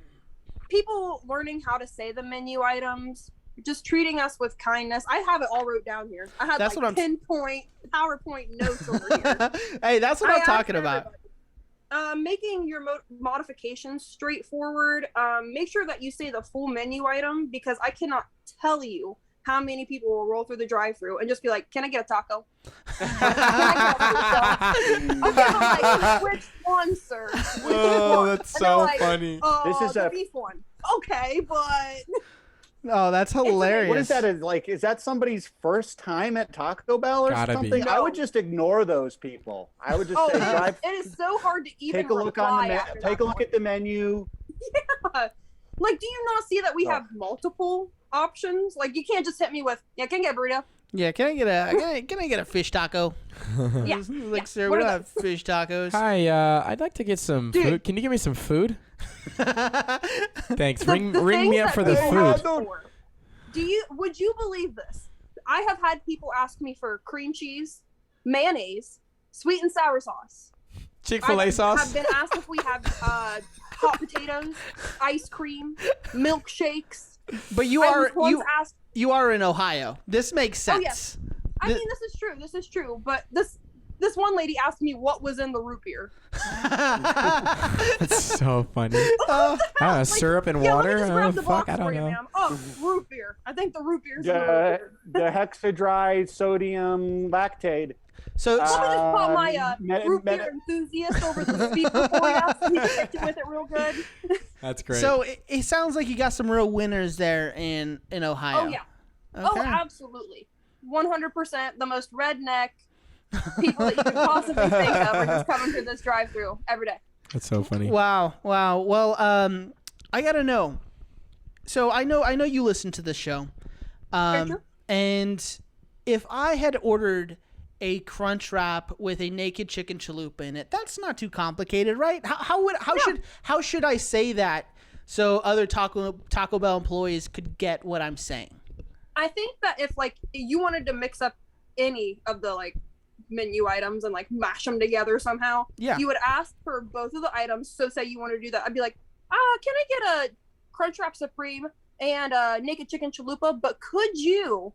people learning how to say the menu items, just treating us with kindness. I have it all wrote down here. I had pinpoint PowerPoint notes over here. Hey, that's what I'm talking about. Making your modifications straightforward. Make sure that you say the full menu item, because I cannot tell you how many people will roll through the drive-thru and just be like, "Can I get a taco?" Okay, but like, which one, sir? That's so funny. This is the beef one. Okay, but. Oh, that's hilarious. What is that? Like, is that somebody's first time at Taco Bell or something? No. I would just ignore those people. I would just say, it is so hard to even take a look on take a look at the menu. Yeah. Like, do you not see that we have multiple options? Like, you can't just hit me with, "Yeah, can I get a burrito?" Yeah, can I get a fish taco? Yeah. Like, sir, we don't have fish tacos. Hi, I'd like to get some food. Can you give me some food? Thanks. Ring me up for the food. Would you believe this? I have had people ask me for cream cheese, mayonnaise, sweet and sour sauce. Chick-fil-A sauce? I've been asked if we have hot potatoes, ice cream, milkshakes. But you are in Ohio. This makes sense. Oh, yes. I mean, this is true. But this one lady asked me what was in the root beer. That's so funny. Syrup and water? I don't know. Oh, root beer. I think the root beer's the hexadry sodium lactate. So let me just pop my root beer enthusiast over the speaker for you so he can hit you with it real good. That's great. So it sounds like you got some real winners there in Ohio. Oh, yeah. Okay. Oh, absolutely. 100% the most redneck people that you could possibly think of are just coming through this drive-thru every day. That's so funny. Wow. Well, I gotta know. So I know you listen to this show, and if I had ordered a Crunchwrap with a naked chicken chalupa in it, that's not too complicated, right? How should I say that so other Taco Bell employees could get what I'm saying? I think that if like you wanted to mix up any of the like menu items and like mash them together somehow, you would ask for both of the items. So say you want to do that, I'd be like, can I get a Crunchwrap Supreme and a naked chicken chalupa, but could you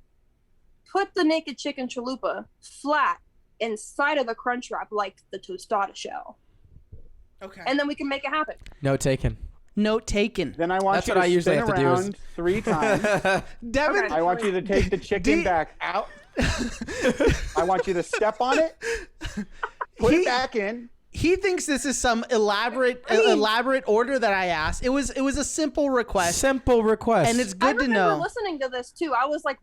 put the naked chicken chalupa flat inside of the Crunchwrap like the tostada shell? Okay. And then we can make it happen. Note taken. Then I want you to spin around 3 times. Devin, I want you to take the chicken back out. I want you to step on it, put it back in. He thinks this is some elaborate order that I asked. It was a simple request. And it's good to know. I remember listening to this too. I was like,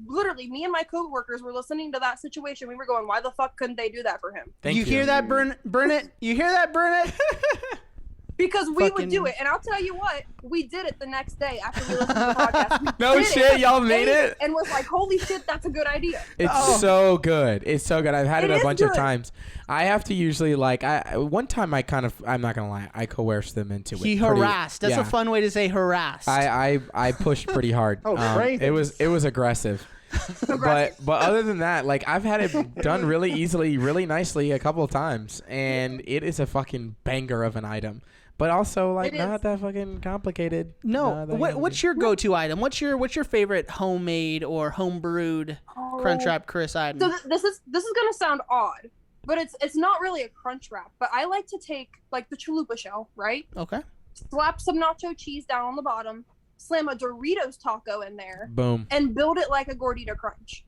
literally me and my coworkers were listening to that situation. We were going, why the fuck couldn't they do that for him? You hear that, Burnett? You hear that, Burnett? Because we would do it. And I'll tell you what, we did it the next day after we listened to the podcast. No shit, y'all made it? And was like, holy shit, that's a good idea. It's so good. It's so good. I've had it a bunch of times. I have to usually one time I'm not going to lie, I coerced them into it. He harassed. That's a fun way to say harassed. I pushed pretty hard. Crazy. It was aggressive. But other than that, like I've had it done really easily, really nicely a couple of times, and it is a fucking banger of an item. But also, like, not that fucking complicated. No. What's your go-to item? What's your favorite homemade or home-brewed Crunchwrap Kris item? So this is gonna sound odd, but it's not really a Crunchwrap. But I like to take like the chalupa shell, right? Okay. Slap some nacho cheese down on the bottom, slam a Doritos taco in there, boom, and build it like a Gordita crunch.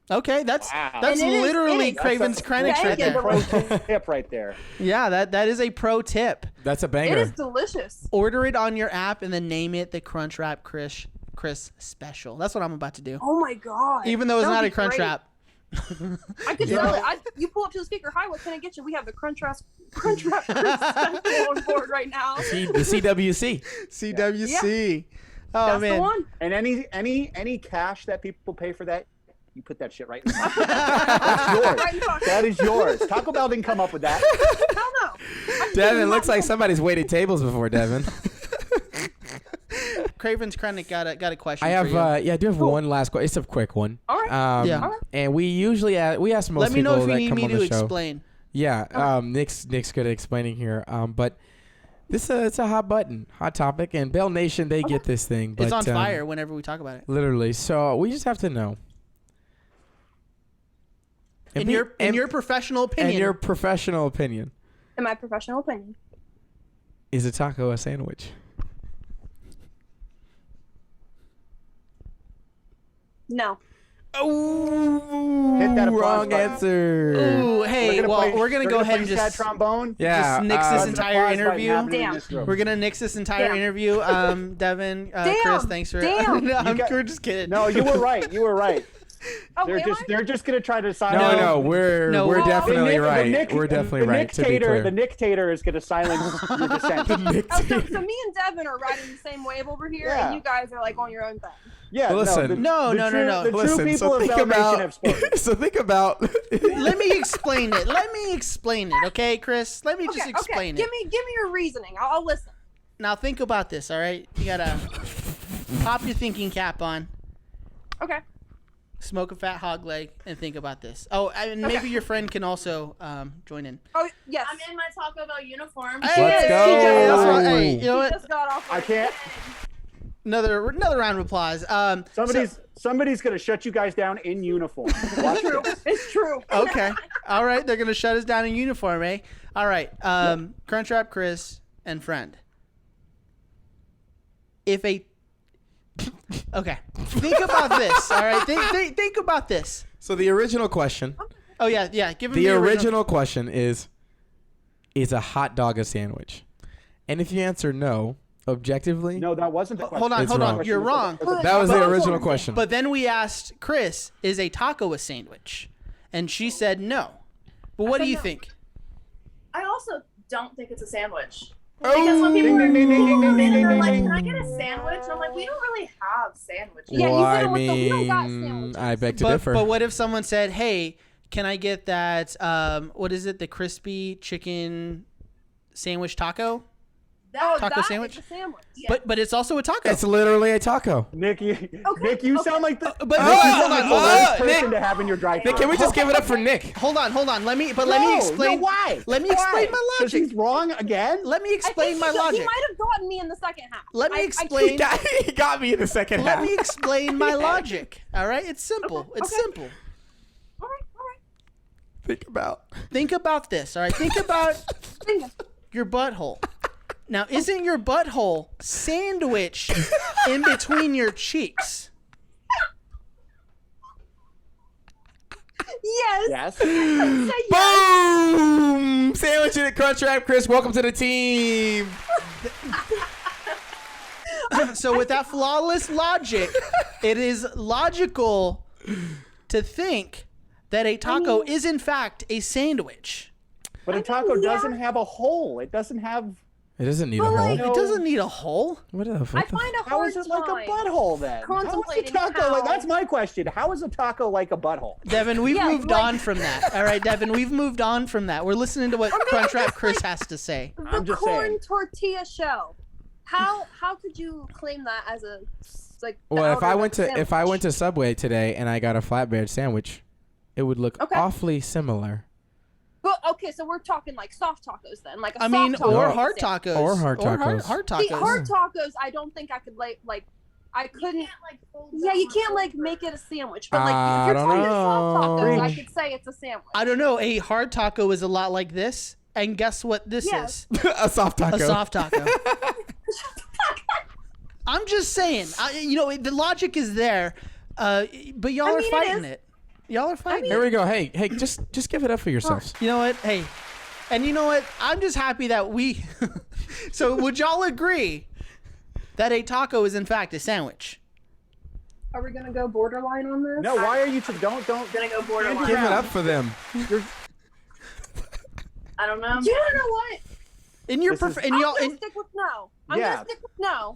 Okay, that's literally Craven's Krenek right there. Pro tip right there. Yeah, that is a pro tip. That's a banger. It is delicious. Order it on your app and then name it the Crunchwrap Kris special. That's what I'm about to do. Oh my god! Even though it's not a Crunchwrap. I could tell it. You pull up to the speaker. Hi, what can I get you? We have the Crunchwrap Kris special on board right now. The CWC. CWC. Yeah. Oh That's man. the one. And any cash that people pay for that, you put that shit right in the pocket. That's yours. Right in the pocket. That is yours. Taco Bell didn't come up with that. Hell no. Devin, looks like somebody's waited tables before Devin. Craven's Krenek got a question. I have for you. I do have one last question. It's a quick one. All right. Yeah. All right. And we usually we ask most Let me people know if you that need come me on to the show. explain. Yeah, Nick's good at explaining here. But it's a hot button, hot topic, and Bell Nation they get this thing. But, It's on fire whenever we talk about it. Literally. So we just have to know. In your professional opinion. In your professional opinion, In my professional opinion. is a taco a sandwich? No. Oh, Hit that applause wrong button. answer. Ooh, hey, we're gonna go ahead and that just trombone. Yeah, nix this There's an entire applause button interview. happening in Damn. this room. We're gonna nix this entire Damn. interview. Devin, Damn. Chris, thanks for. Damn. No, got- we're just kidding. No, you were right. You were right. Oh, They're just gonna try to silence. No, we're definitely right. We're definitely right. To be clear. The Nictator is gonna silence your dissent. Oh, so me and Devin are riding the same wave over here, Yeah. and you guys are like on your own thing. Yeah, Listen. No. The true Listen, people so of think Bell Nation about. have spoken. So think about. Let me explain it. Okay, Chris. Let me just explain it. Give me your reasoning. I'll listen. Now think about this. All right, you gotta pop your thinking cap on, Okay. smoke a fat hog leg, and think about this. Oh, and maybe your friend can also join in. Oh yes. I'm in my Taco Bell uniform. Hey, Let's go. CJ, that's what- hey, you know He what? just got off. I can't. Another round of applause. Somebody's gonna shut you guys down in uniform. Watch this. It's true. Okay. All right. They're going to shut us down in uniform, eh? All right. Crunchwrap Kris and friend. Okay. Think about this. All right. Think about this. So the original question. Oh, yeah. Give him The original question is a hot dog a sandwich? And if you answer no, objectively, No, that wasn't the question. Hold on. It's wrong. You're wrong. that was the original question. But then we asked Chris, is a taco a sandwich? And she said no. But what do you think? I also don't think it's a sandwich. Because when people are they're like, can I get a sandwich? And I'm like, we don't really have sandwiches. Yeah, well, you I said we don't got mean, sandwiches. I beg to But differ. what if someone said, hey, can I get that, what is it, the crispy chicken sandwich taco? Taco that sandwich? is a sandwich. Yeah. But it's also a taco. It's literally a taco. Nick, you sound like the But hold on, worst Nick. person to have in your drive-thru. Nick, can we just give it up for Nick? Hold on. Let me No, explain. No, why? Let me Why? explain my 'Cause logic. he's wrong again. Let me I explain think my he logic. might have gotten me in the second half. Let me I explain. He got me in the second Let half. me explain my logic. All right, it's simple. It's simple. All right. Think about this. All right, think about your butthole. Now, isn't your butthole sandwiched in between your cheeks? Yes. Yes. Say yes. Boom! Sandwich in a Crunchwrap Kris. Welcome to the team. So with that flawless logic, it is logical to think that a taco is in fact a sandwich. But a taco doesn't have a hole. It doesn't have. It doesn't need Well, a hole. like- It doesn't need a hole. What the I find a How hard is it like time a butthole then? How is a contemplating taco like? how- That's my question. How is a taco like a butthole? Devin, we've Yeah, moved like- on from that. All right, Devin, we've moved on from that. We're listening to what Crunchwrap Kris has to say. The I'm just corn saying. tortilla shell. How could you claim that as a like? the Well, if outer I of went a to sandwich? Subway today and I got a flatbread sandwich, it would look Okay. awfully similar. Well, okay, so we're talking like soft tacos then, like a I soft mean, taco or is hard a sandwich. tacos. Or hard tacos. Hard See, tacos. hard tacos, I don't think I could like I couldn't. Yeah, you can't like make it a sandwich, but like I if you're don't talking soft tacos, I know. could say it's a sandwich. I don't know. A hard taco is a lot like this. And guess what this Yes. is? A soft taco. A soft taco. I'm just saying. The logic is there, but y'all are mean, it fighting is. it. Y'all are fighting. Here we go. Hey, just give it up for yourselves. You know what? Hey, and you know what? I'm just happy that we. So would y'all agree that a taco is in fact a sandwich? Are we gonna go borderline on this? No, why are you don't Gonna go borderline. Give it up for them. I don't know. You don't know what? In your This is- I'm gonna stick with no. I'm Yeah. gonna stick with no.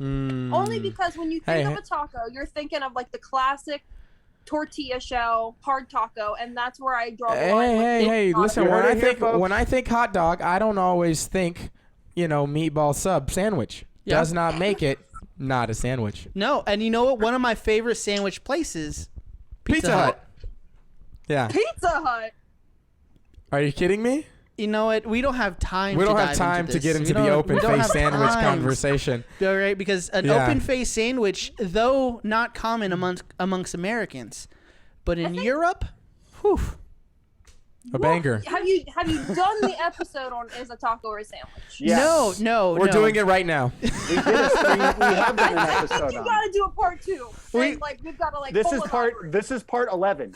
Only because when you think of a taco, you're thinking of like the classic tortilla shell hard taco, and that's where I draw the line. Hey! Listen, You heard it here, folks. when I think hot dog, I don't always think, meatball sub sandwich. Yeah. Does not make it not a sandwich. No, and you know what? One of my favorite sandwich places, Pizza Hut. Yeah. Pizza Hut. Are you kidding me? You know what? We don't have time. We don't to have dive time into to this. get into We the don't- open we don't face have sandwich time. conversation. All right, because an Yeah. open face sandwich, though not common amongst Americans, but in Europe, whew. A banger. Have you done the episode on is a taco or a sandwich? Yes. No. We're doing it right now. We have done an I episode think you on. gotta do a part 2. We've gotta like. This pull is it part. over. This is part 11.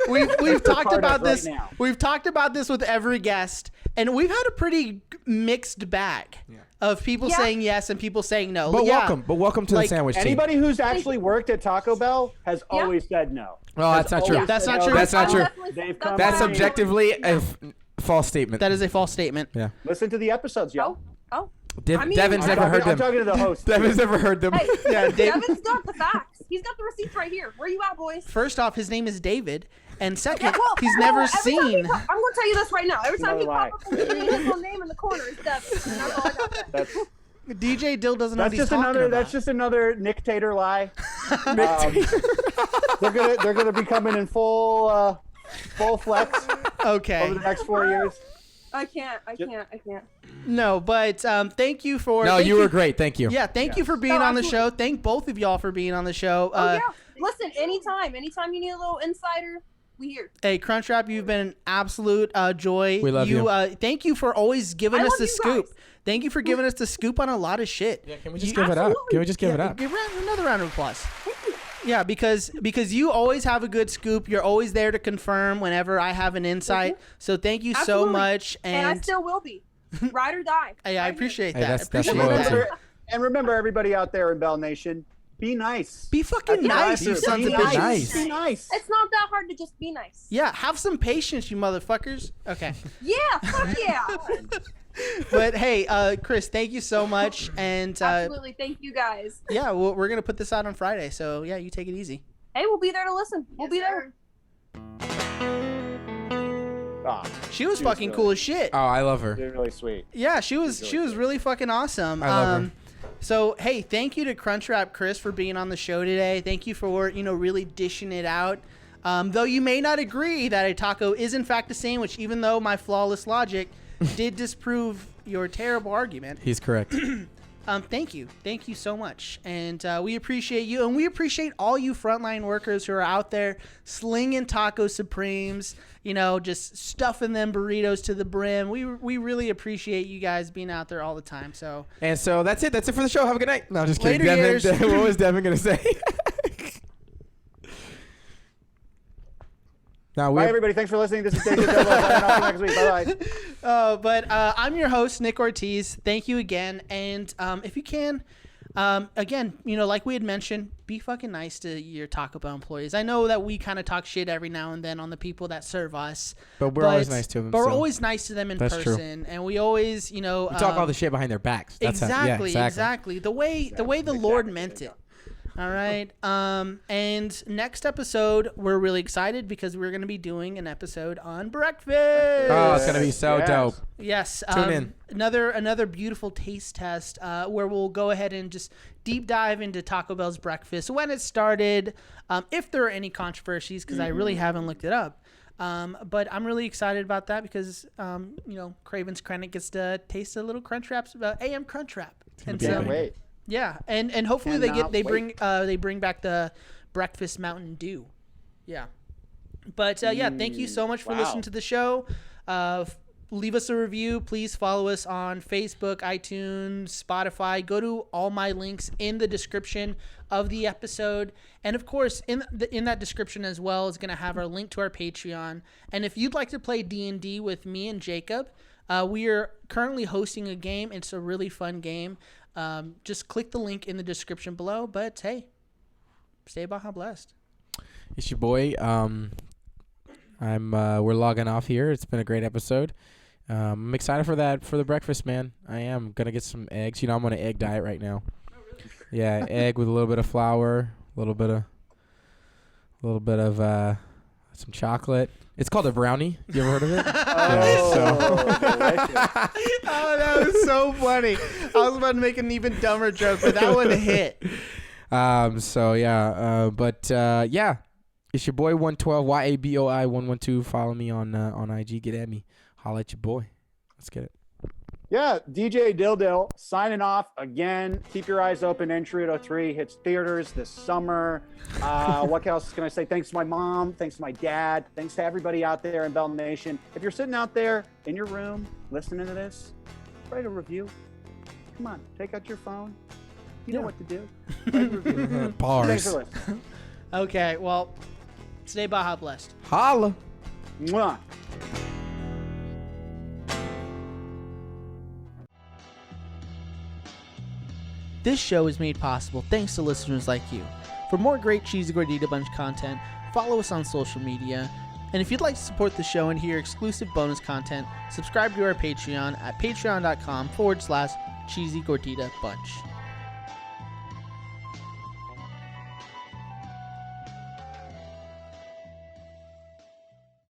We've talked part about of right this. now. We've talked about this with every guest, and we've had a pretty mixed bag of people saying yes and people saying no. But Yeah. welcome to the Like, sandwich team. Anybody who's actually worked at Taco Bell has always said no. Oh, that's not true. That's not true. That's not true. They've come That's back. objectively a false statement. That is a false statement. Yeah. Listen to the episodes, y'all. Oh. Devin's I'm never talking- heard I'm them. talking to the host. Devin's never heard them. Hey, Yeah, Devin's got the facts. He's got the receipts right here. Where you at, boys? First off, his name is David, and second, Well, he's no, never every time seen. I'm gonna tell you this right now. Every time he Another pops up on the screen, his little name in the corner is Devin. That's all I got to say. That's DJ Dill doesn't know what that's he's just talking another. about. That's just another Nick Tater lie. They're gonna be coming in full flex Okay. over the next 4 years. I can't. No, but thank you for. No, thank you were great. Thank you. Yeah, thank you for being No, on the absolutely. show. Thank both of y'all for being on the show. Oh yeah. Listen, anytime you need a little insider, we here. Hey, Crunchwrap, you've been an absolute joy. We love you. Thank you for always giving I us love the you scoop. guys. Thank you for giving us the scoop on a lot of shit. Yeah, can we just give it up? Can we just give it up? Give another round of applause. Yeah, because you always have a good scoop. You're always there to confirm whenever I have an insight. So thank you so Absolutely. much. And I still will be. Ride or die. Hey, I appreciate Hey, that. that's Appreciate loyalty. that. And remember, everybody out there in Bell Nation, be nice. Be fucking nice, you sons of bitches. Nice. Be nice. It's not that hard to just be nice. Yeah, have some patience, you motherfuckers. Okay. Yeah, fuck yeah. But hey, Kris, thank you so much. And Absolutely. Thank you guys. yeah, we're going to put this out on Friday. So yeah, you take it easy. Hey, we'll be there to listen. We'll be there. Aw, She was She was fucking really- cool as shit. Oh, I love her. you're really sweet. Yeah, she was really fucking awesome. I love her. So hey, thank you to Crunchwrap Kris for being on the show today. Thank you for really dishing it out. Though you may not agree that a taco is in fact a sandwich, even though my flawless logic did disprove your terrible argument. He's correct. Thank you so much, and we appreciate you, and we appreciate all you frontline workers who are out there slinging taco supremes, just stuffing them burritos to the brim. We really appreciate you guys being out there all the time. So And so that's it. That's it for the show. Have a good night. No, just kidding. Later, years. What was Devin gonna say? Now Bye, everybody. Thanks for listening. This is David. Next week. Bye-bye. but I'm your host, Nick Ortiz. Thank you again, and if you can, again, like we had mentioned, be fucking nice to your Taco Bell employees. I know that we kind of talk shit every now and then on the people that serve us, But we're always nice to them. But we're so. always nice to them in That's true. person, and we always, We talk all the shit behind their backs. That's exactly. exactly. The way the Lord meant it. All right. And next episode, we're really excited because we're going to be doing an episode on breakfast. Oh, it's gonna be so Yes. dope. Yes. Tune in. Another beautiful taste test where we'll go ahead and just deep dive into Taco Bell's breakfast, when it started, if there are any controversies, because I really haven't looked it up. But I'm really excited about that because, Craven's Krenek gets to taste a little Crunchwrap's AM Crunchwrap. And be so, great. Wait. yeah, and hopefully they bring back the breakfast Mountain Dew. Yeah. But yeah, thank you so much for Wow. listening to the show. leave us a review. Please follow us on Facebook, iTunes, Spotify. Go to all my links in the description of the episode. And of course, in that description as well is going to have our link to our Patreon. And if you'd like to play D&D with me and Jacob, we are currently hosting a game. It's a really fun game. Just click the link in the description below. But hey, stay Baja blessed. It's your boy. We're logging off here. It's been a great episode. I'm excited for the breakfast, man. I am gonna get some eggs. I'm on an egg diet right now. Oh, really? Yeah, egg with a little bit of flour, a little bit of some chocolate. It's called a brownie. You ever heard of it? That was so funny. I was about to make an even dumber joke, but that one hit. It's your boy 112 YABOI 112. Follow me on IG. Get at me. Holla at your boy. Let's get it. Yeah, DJ Dildo signing off again. Keep your eyes open. Entry 803 hits theaters this summer. What else can I say? Thanks to my mom. Thanks to my dad. Thanks to everybody out there in Bell Nation. If you're sitting out there in your room listening to this, write a review. Come on, take out your phone. You know what to do. Write a review. Bars. Thanks for listening. Okay, well, stay Baja blessed. Holla. Mwah. This show is made possible thanks to listeners like you. For more great Cheesy Gordita Bunch content, follow us on social media. And if you'd like to support the show and hear exclusive bonus content, subscribe to our Patreon at patreon.com/Cheesy Gordita Bunch.